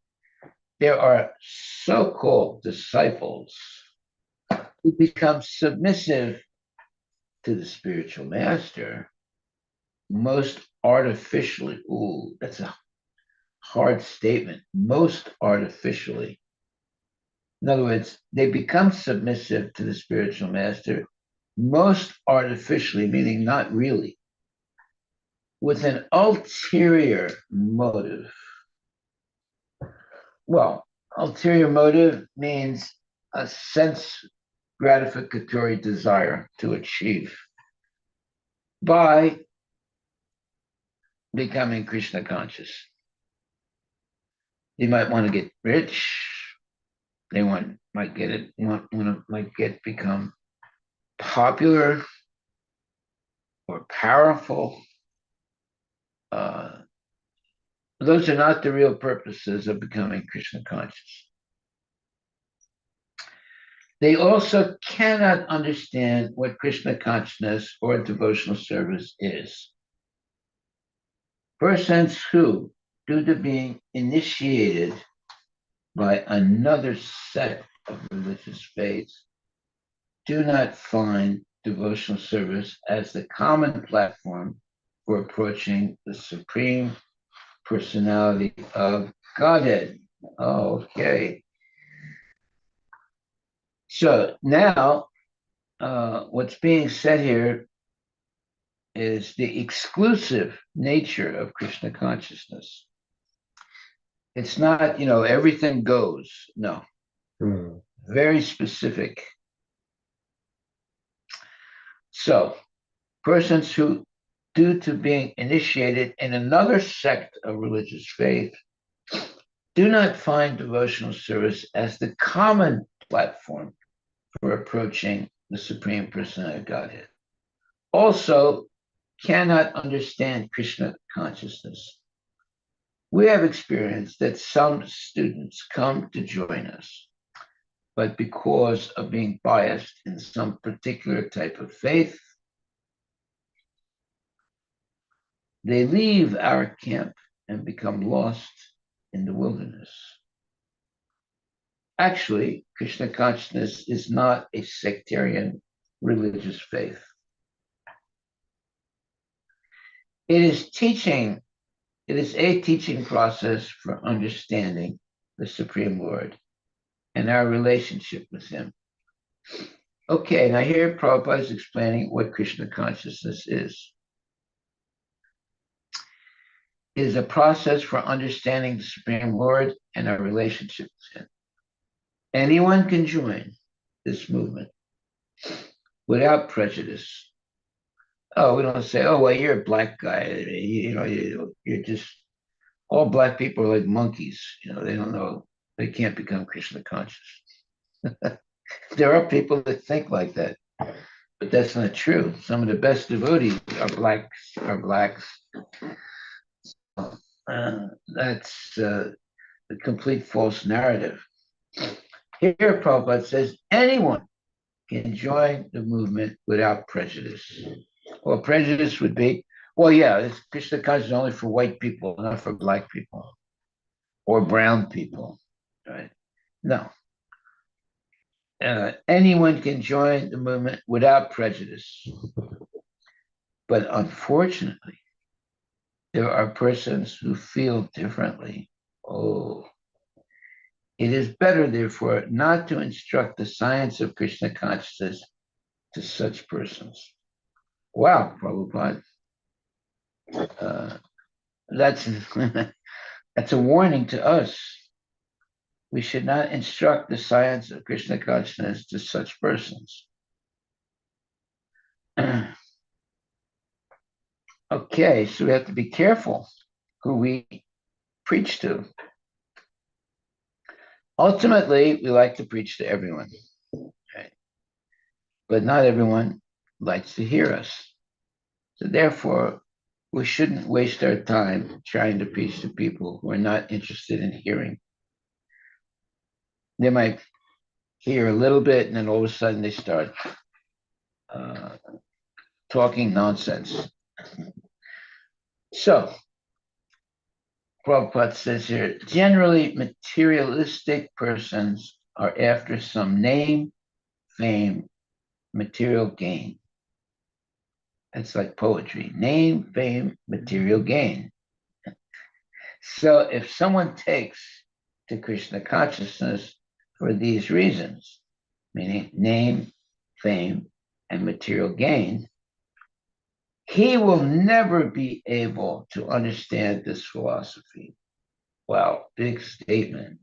there are so-called disciples who become submissive to the spiritual master most artificially. Ooh, that's a hard statement. Most artificially. In other words, they become submissive to the spiritual master most artificially, meaning not really, with an ulterior motive. Well, Ulterior motive means a sense gratificatory desire to achieve by becoming Krishna conscious. You might want to get rich. They might become popular or powerful. Uh, those are not the real purposes of becoming Krishna conscious. They also cannot understand what Krishna consciousness or devotional service is. Persons who, due to being initiated by another sect of religious faith, do not find devotional service as the common platform for approaching the Supreme Personality of Godhead. Okay. So now, what's being said here is the exclusive nature of Krishna consciousness. It's not, everything goes. No, very specific. So, persons who, due to being initiated in another sect of religious faith, do not find devotional service as the common platform for approaching the Supreme Personality of Godhead. Also, cannot understand Krishna consciousness. We have experienced that some students come to join us, but because of being biased in some particular type of faith, they leave our camp and become lost in the wilderness. Actually, Krishna consciousness is not a sectarian religious faith. It is a teaching process for understanding the Supreme Lord and our relationship with him. Okay, now here Prabhupada is explaining what Krishna consciousness is. It is a process for understanding the Supreme Lord and our relationship with him. Anyone can join this movement without prejudice. Oh, we don't say, oh, well, you're a black guy. You're just, all black people are like monkeys. They don't know, they can't become Krishna conscious. There are people that think like that, but that's not true. Some of the best devotees are blacks. That's a complete false narrative. Here, Prabhupada says anyone can join the movement without prejudice. Well, prejudice would be, well, yeah, Krishna consciousness is only for white people, not for black people or brown people, right? No. Anyone can join the movement without prejudice. But unfortunately, there are persons who feel differently. Oh, it is better, therefore, not to instruct the science of Krishna consciousness to such persons. Wow, Prabhupada. That's that's a warning to us. We should not instruct the science of Krishna consciousness to such persons. Okay, so we have to be careful who we preach to. Ultimately, we like to preach to everyone, right? But not everyone likes to hear us. So therefore, we shouldn't waste our time trying to preach to people who are not interested in hearing. They might hear a little bit, and then all of a sudden they start talking nonsense. So, Prabhupada says here, generally materialistic persons are after some name, fame, material gain. That's like poetry. Name, fame, material gain. So if someone takes to Krishna consciousness for these reasons, meaning name, fame, and material gain, he will never be able to understand this philosophy. Wow, big statement.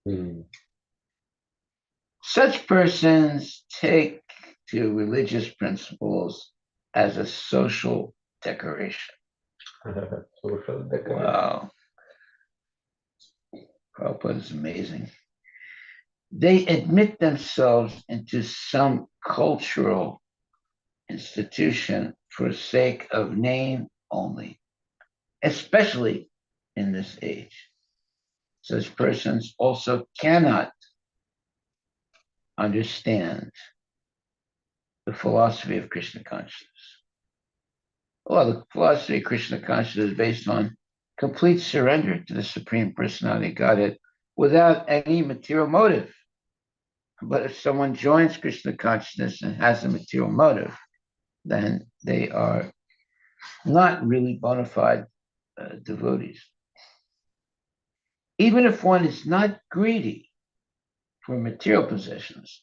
Hmm. Such persons take to religious principles as a social decoration. Social decoration. Wow, Prabhupada is amazing. They admit themselves into some cultural institution for sake of name only, especially in this age. Such persons also cannot understand the philosophy of Krishna consciousness. Well, the philosophy of Krishna consciousness is based on complete surrender to the Supreme Personality of Godhead without any material motive. But if someone joins Krishna consciousness and has a material motive, then they are not really bona fide devotees. Even if one is not greedy for material possessions,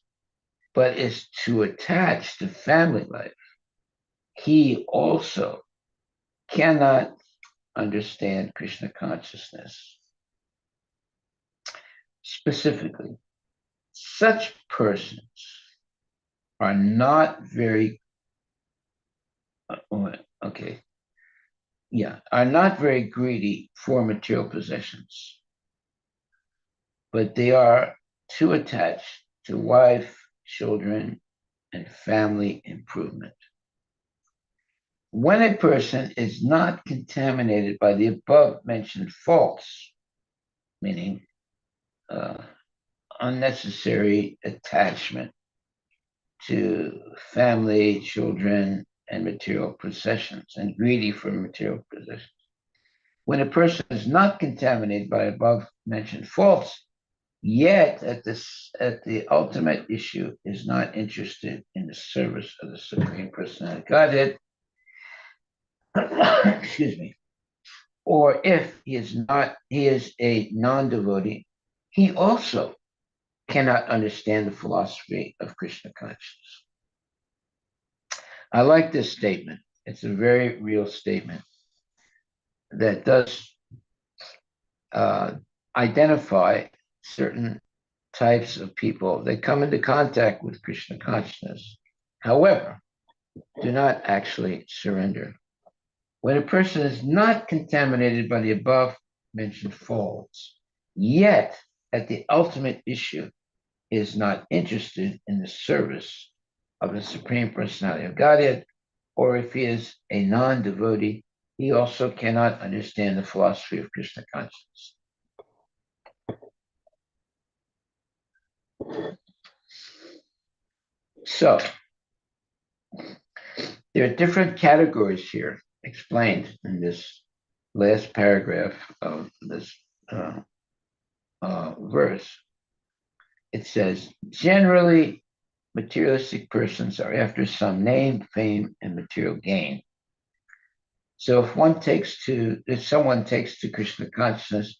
but is too attached to family life, he also cannot understand Krishna consciousness. Specifically, such persons are not very, okay, yeah, are not very greedy for material possessions, but they are too attached to wife, children, and family improvement. When a person is not contaminated by the above mentioned faults, meaning uh, unnecessary attachment to family, children, and material possessions, and greedy for material possessions. When a person is not contaminated by above mentioned faults, yet at the ultimate issue is not interested in the service of the Supreme Personality of Godhead, excuse me, or if he is a non-devotee, he also cannot understand the philosophy of Krishna consciousness. I like this statement. It's a very real statement that does uh, identify certain types of people that come into contact with Krishna consciousness, however, do not actually surrender. When a person is not contaminated by the above mentioned faults, yet at the ultimate issue is not interested in the service of the Supreme Personality of Godhead, or if he is a non devotee, he also cannot understand the philosophy of Krishna consciousness. So, there are different categories here explained in this last paragraph of this uh, verse. It says, generally, materialistic persons are after some name, fame, and material gain. So if someone takes to Krishna consciousness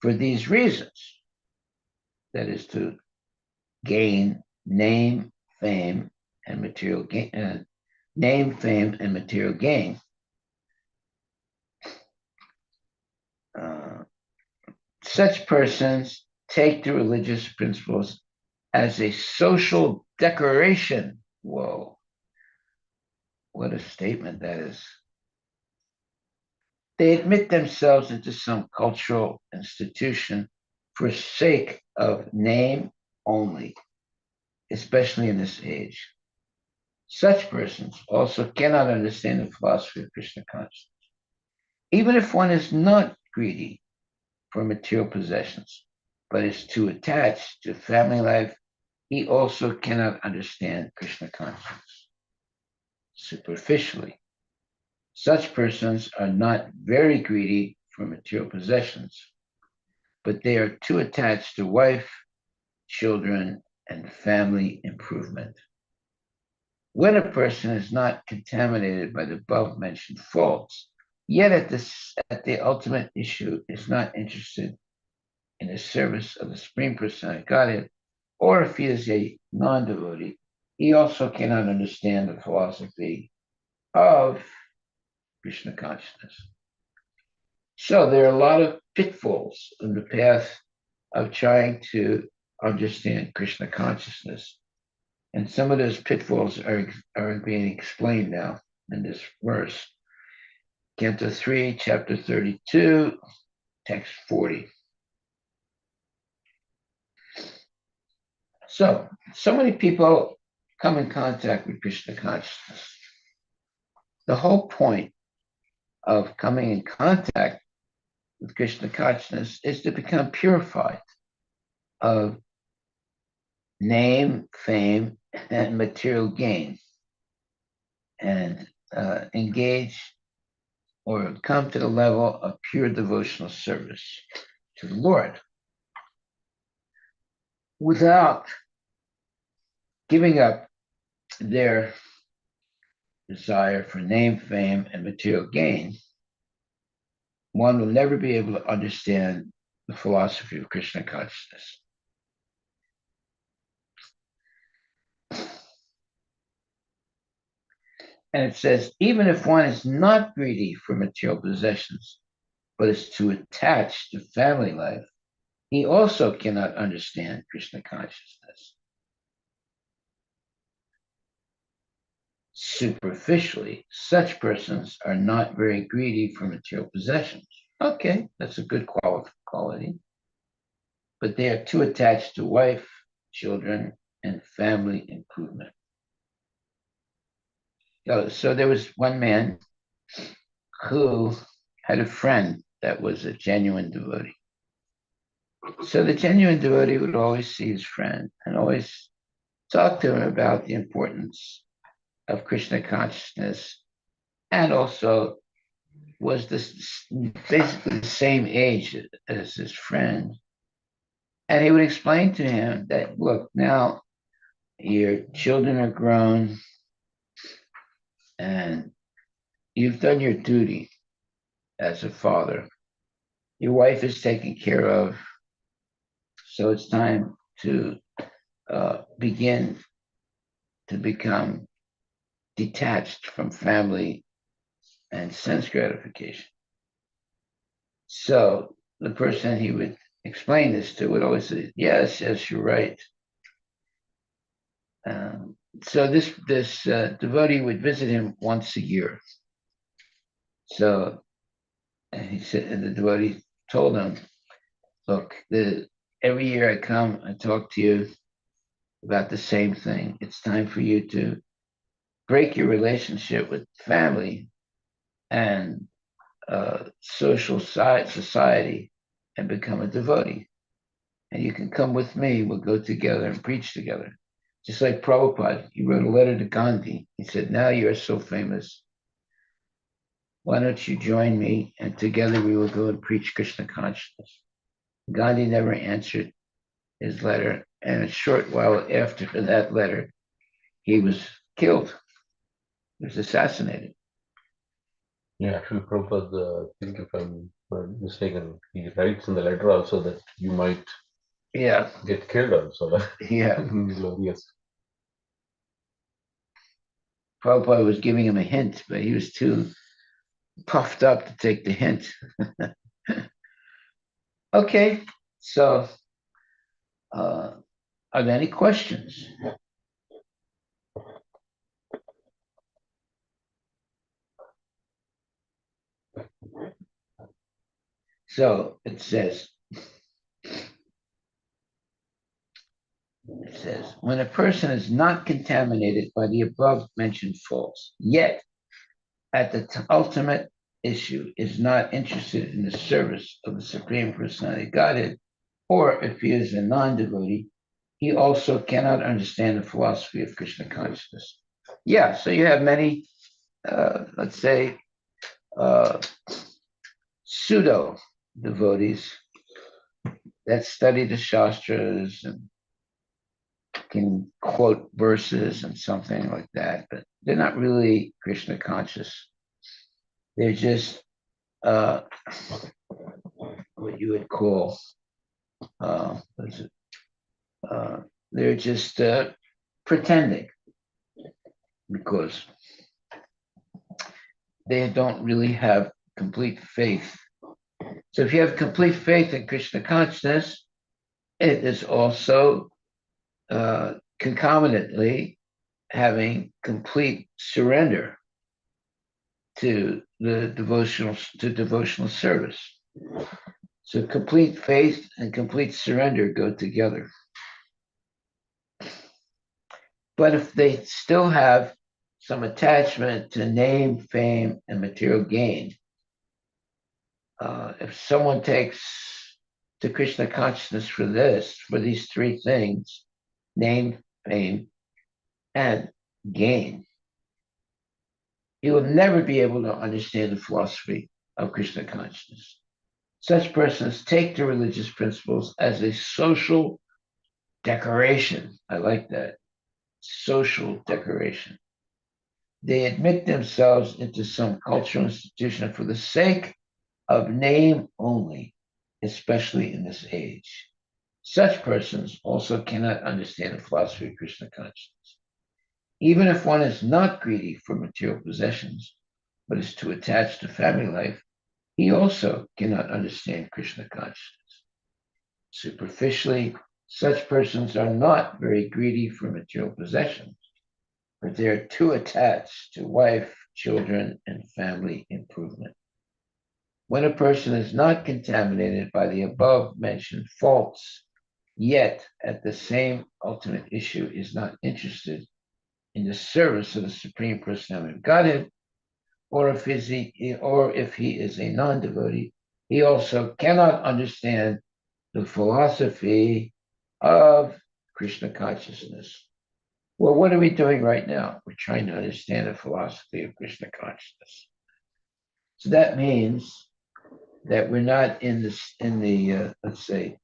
for these reasons, that is to gain name, fame, and material gain, uh, such persons take the religious principles as a social decoration. Whoa, what a statement that is. They admit themselves into some cultural institution for sake of name only, especially in this age. Such persons also cannot understand the philosophy of Krishna consciousness. Even if one is not greedy for material possessions, but is too attached to family life, he also cannot understand Krishna consciousness. Superficially, such persons are not very greedy for material possessions, but they are too attached to wife, children, and family improvement. When a person is not contaminated by the above mentioned faults, yet at the ultimate issue is not interested in the service of the Supreme Personality of Godhead, or if he is a non-devotee, he also cannot understand the philosophy of Krishna consciousness. So there are a lot of pitfalls in the path of trying to understand Krishna consciousness. And some of those pitfalls are being explained now in this verse. Canto 3, chapter 32, text 40. So many people come in contact with Krishna consciousness. The whole point of coming in contact with Krishna consciousness is to become purified of name, fame, and material gain, and engage or come to the level of pure devotional service to the Lord without giving up their desire for name, fame, and material gain. One will never be able to understand the philosophy of Krishna consciousness. And it says, even if one is not greedy for material possessions, but is too attached to family life, he also cannot understand Krishna consciousness. Superficially, such persons are not very greedy for material possessions. Okay, that's a good quality. But they are too attached to wife, children, and family improvement. So there was one man who had a friend that was a genuine devotee. So the genuine devotee would always see his friend and always talk to him about the importance of Krishna consciousness, and also was this basically the same age as his friend. And he would explain to him that, look, now your children are grown and you've done your duty as a father. Your wife is taken care of. So it's time to begin to become detached from family and sense gratification. So the person he would explain this to would always say, yes, yes, you're right. So this devotee would visit him once a year. So and he said, and the devotee told him, look, every year I come, I talk to you about the same thing. It's time for you to break your relationship with family and social society and become a devotee. And you can come with me. We'll go together and preach together. Just like Prabhupada, he wrote a letter to Gandhi. He said, now you are so famous. Why don't you join me? And together we will go and preach Krishna consciousness. Gandhi never answered his letter. And a short while after that letter, he was killed. He was assassinated. Yeah, actually, Prabhupada, I think if I'm not mistaken, he writes in the letter also that you might get killed also. Yeah. Glorious. Prabhupada was giving him a hint, but he was too puffed up to take the hint. Okay, so are there any questions? So it says, when a person is not contaminated by the above mentioned faults, yet at the ultimate issue is not interested in the service of the Supreme Personality of Godhead, or if he is a non-devotee, he also cannot understand the philosophy of Krishna consciousness. Yeah, so you have many, let's say, pseudo devotees that study the Shastras and can quote verses and something like that, but they're not really Krishna conscious. They're just what you would call, they're just pretending because they don't really have complete faith. So if you have complete faith in Krishna consciousness, It is also concomitantly having complete surrender to the devotional service. So complete faith and complete surrender go together. But if they still have some attachment to name, fame, and material gain, if someone takes to Krishna consciousness for these three things, name, fame, and gain, he will never be able to understand the philosophy of Krishna consciousness. Such persons take the religious principles as a social decoration. I like that. Social decoration. They admit themselves into some cultural institution for the sake of name only, especially in this age. Such persons also cannot understand the philosophy of Krishna consciousness. Even if one is not greedy for material possessions, but is too attached to family life, he also cannot understand Krishna consciousness. Superficially, such persons are not very greedy for material possessions, but they are too attached to wife, children, and family improvement. When a person is not contaminated by the above mentioned faults, yet at the same ultimate issue is not interested in the service of the Supreme Personality of Godhead, or if he is a non-devotee, he also cannot understand the philosophy of Krishna consciousness. Well, what are we doing right now? We're trying to understand the philosophy of Krishna consciousness. So that means that we're not in the let's say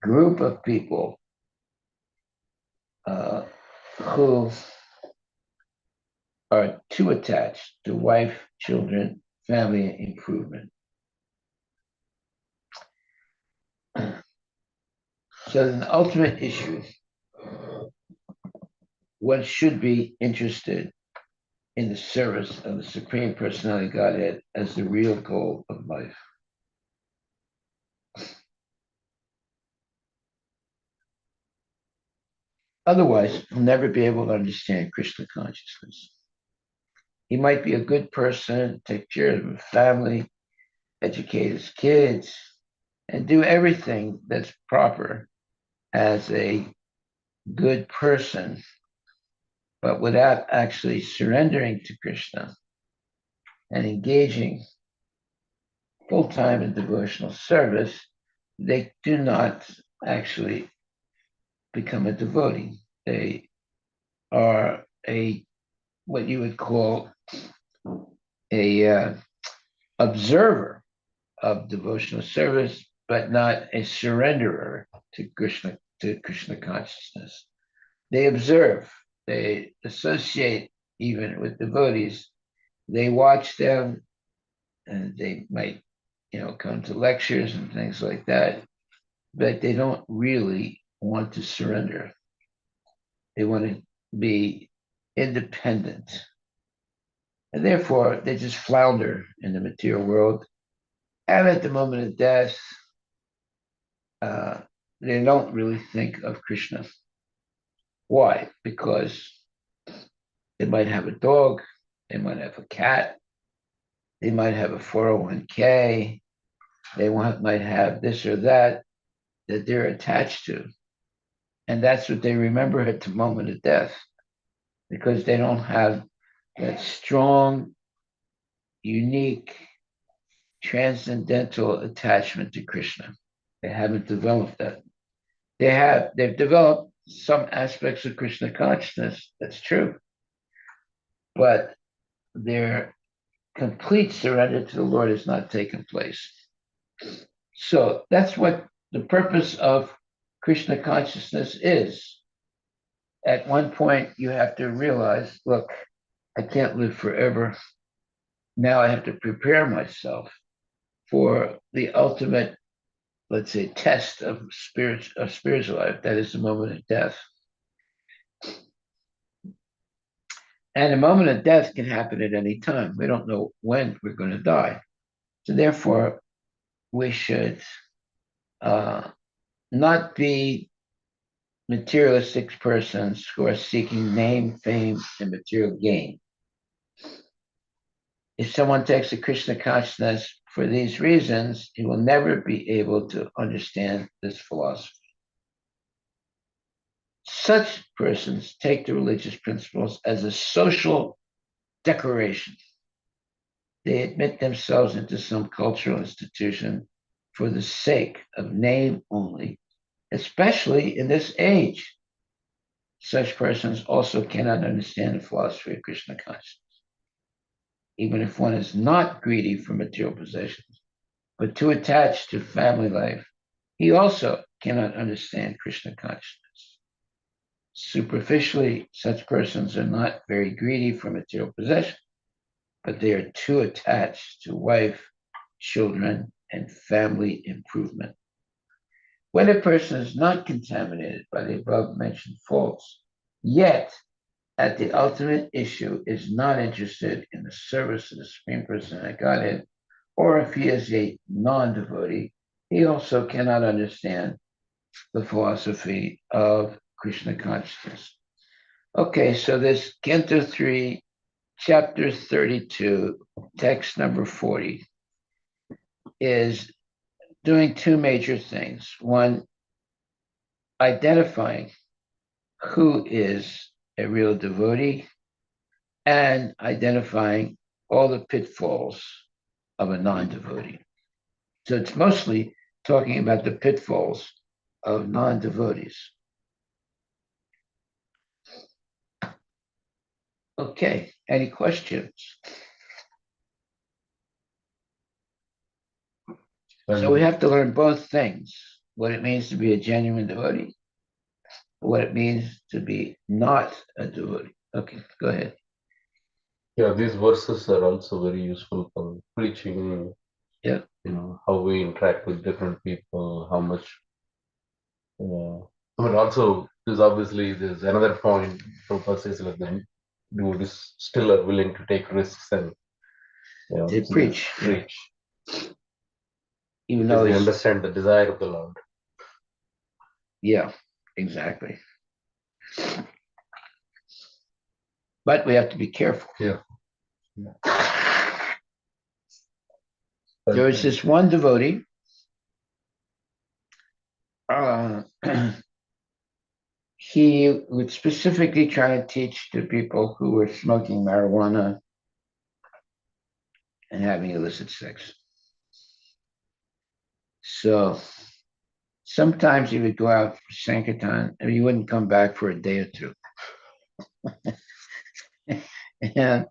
group of people uh, who are too attached to wife, children, family improvement. So the ultimate issue, one should be interested in the service of the Supreme Personality of Godhead as the real goal of life. Otherwise, he'll never be able to understand Krishna consciousness. He might be a good person, take care of his family, educate his kids, and do everything that's proper as a good person, but without actually surrendering to Krishna and engaging full time in devotional service, they do not actually become a devotee. They are a what you would call a observer of devotional service, but not a surrenderer to Krishna consciousness. They observe, they associate even with devotees. They watch them, and they might, come to lectures and things like that, but they don't really want to surrender. They want to be independent. And therefore, they just flounder in the material world. And at the moment of death, uh, they don't really think of Krishna. Why? Because they might have a dog, they might have a cat, they might have a 401k, might have this or that they're attached to. And that's what they remember at the moment of death, because they don't have that strong, unique, transcendental attachment to Krishna. They haven't developed that. They've developed some aspects of Krishna consciousness, that's true, but their complete surrender to the Lord has not taken place. So that's what the purpose of Krishna consciousness is. At one point, you have to realize, look, I can't live forever. Now I have to prepare myself for the ultimate, let's say, test of spiritual life. That is the moment of death. And the moment of death can happen at any time. We don't know when we're going to die. So therefore, we should not be materialistic persons who are seeking name, fame, and material gain. If someone takes a Krishna consciousness for these reasons, he will never be able to understand this philosophy. Such persons take the religious principles as a social decoration. They admit themselves into some cultural institution for the sake of name only, especially in this age. Such persons also cannot understand the philosophy of Krishna consciousness. Even if one is not greedy for material possessions, but too attached to family life, he also cannot understand Krishna consciousness. Superficially, such persons are not very greedy for material possession, but they are too attached to wife, children, and family improvement. When a person is not contaminated by the above mentioned faults, yet at the ultimate issue is not interested in the service of the Supreme Personality of Godhead, or if he is a non-devotee, he also cannot understand the philosophy of Krishna consciousness. Okay, so this Canto 3, Chapter 32, text number 40, is doing two major things. One, identifying who is a real devotee and identifying all the pitfalls of a non-devotee. So it's mostly talking about the pitfalls of non-devotees. Okay, any questions? So we have to learn both things, what it means to be a genuine devotee, what it means to be not a devotee. Okay, go ahead. Yeah, these verses are also very useful for preaching, Yeah. How we interact with different people, how much. I mean, also, there's another point. Prabhupada says like the devotees still are willing to take risks and To so they preach. preach Even because though they he's, understand the desire of the Lord. yeah, exactly. But we have to be careful. Yeah. There was this one devotee. He would specifically try to teach to people who were smoking marijuana and having illicit sex. So sometimes he would go out for Sankirtan and he wouldn't come back for a day or two. And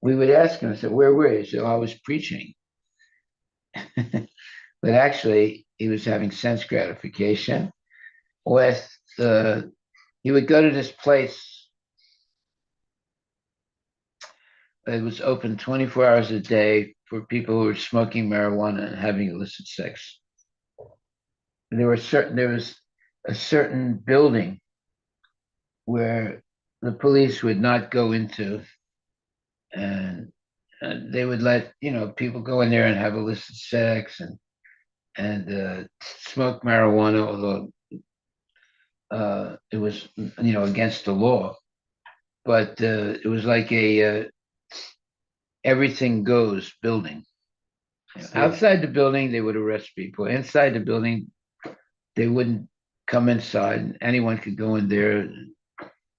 we would ask him, I said, where were you? He said, oh, I was preaching. But actually, he was having sense gratification with he would go to this place. It was open 24 hours a day for people who were smoking marijuana and having illicit sex. And there was a certain building where the police would not go into, and they would let people go in there and have illicit sex and smoke marijuana, although it was against the law. But it was like a everything goes building. Outside the building, they would arrest people. Inside the building, they wouldn't come inside. Anyone could go in there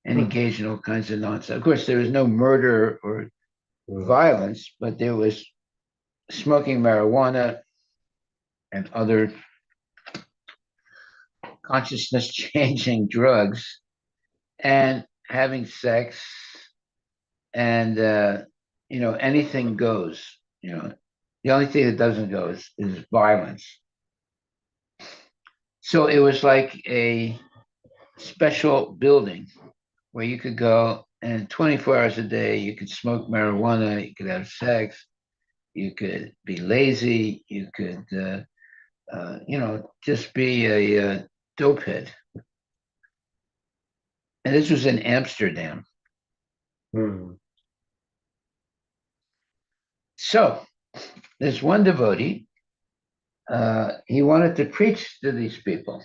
and engage in all kinds of nonsense. Of course, there was no murder or violence, but there was smoking marijuana and other consciousness changing drugs and having sex and anything goes. The only thing that doesn't go is violence. So it was like a special building where you could go and 24 hours a day you could smoke marijuana, you could have sex, you could be lazy, you could just be a dopehead. And this was in Amsterdam. So there's one devotee. He wanted to preach to these people.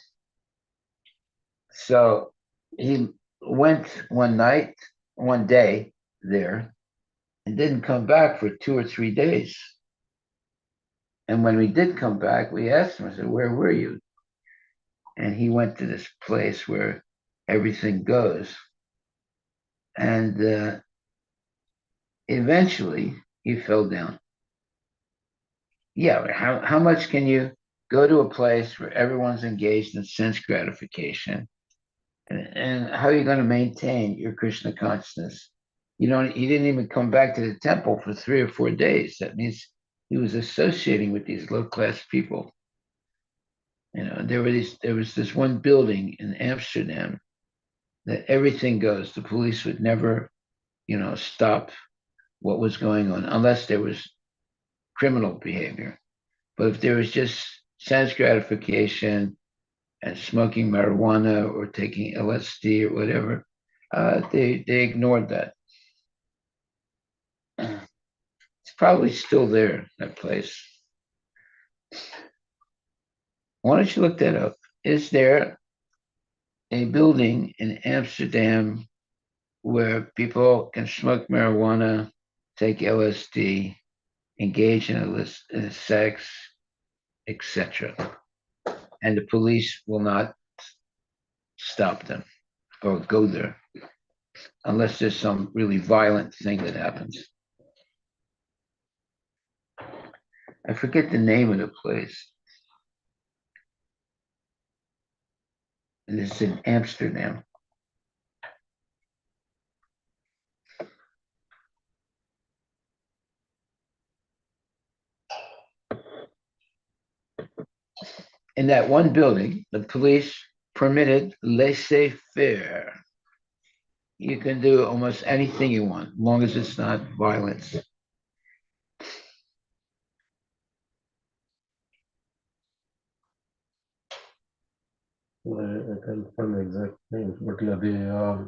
So he went one day there, and didn't come back for 2 or 3 days. And when we did come back, we asked him, I said, "Where were you?" And he went to this place where everything goes. And eventually he fell down. Yeah, how much can you go to a place where everyone's engaged in sense gratification? And how are you going to maintain your Krishna consciousness? He didn't even come back to the temple for 3 or 4 days. That means he was associating with these low class people. There was this one building in Amsterdam that everything goes. The police would never, stop what was going on unless there was criminal behavior. But if there was just sense gratification and smoking marijuana or taking LSD or whatever, they ignored that. It's probably still there, that place. Why don't you look that up? Is there a building in Amsterdam where people can smoke marijuana, take LSD, engage in sex, etc., and the police will not stop them or go there unless there's some really violent thing that happens. I forget the name of the place. It's in Amsterdam. In that one building, the police permitted laissez-faire. You can do almost anything you want, as long as it's not violence. I can't find the exact names, but yeah,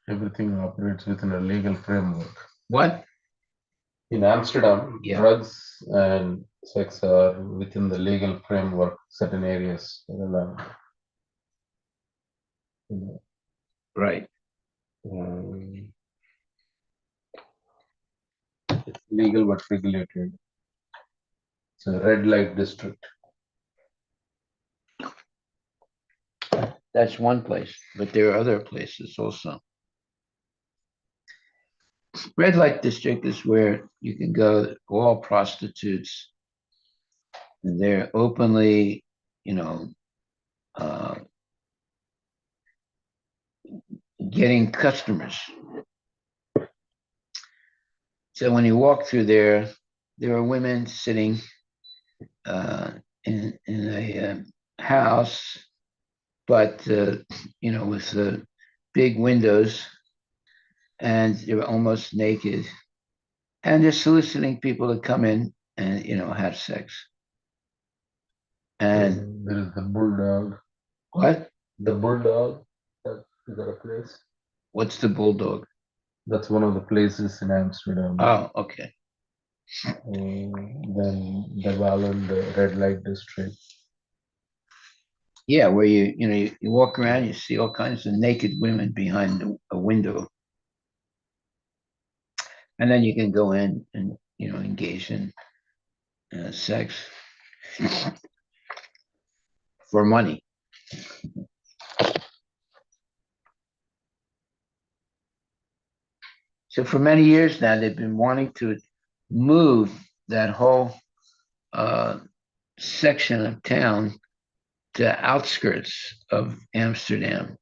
everything operates within a legal framework. What? In Amsterdam, Yeah. drugs and sex are within the legal framework, certain areas. Right. It's legal but regulated. It's a red light district. That's one place, but there are other places also. Red light district is where you can go, all prostitutes, and they're openly, uh, getting customers. So when you walk through there are women sitting in a house, but with big windows, and they're almost naked, and they're soliciting people to come in and have sex. And there is the bulldog. what? The bulldog. Is that a place? What's the bulldog? That's one of the places in Amsterdam. Oh, okay. Then the Valen, the red light district. Yeah, where you walk around, you see all kinds of naked women behind a window, and then you can go in and engage in sex for money. So for many years now, they've been wanting to move that whole section of town to outskirts of Amsterdam,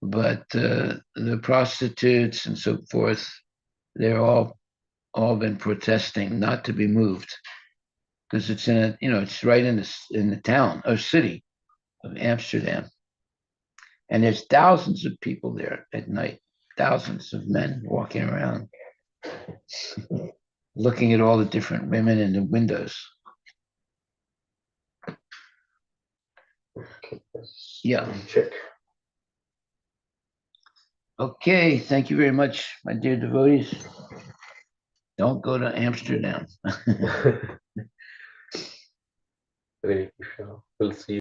but the prostitutes and so forth, they're all been protesting not to be moved because it's it's right in the town or city of Amsterdam, and there's thousands of people there at night, thousands of men walking around, looking at all the different women in the windows. Yeah. Check. Okay, thank you very much, my dear devotees. Don't go to Amsterdam. Hare Krishna. We'll see.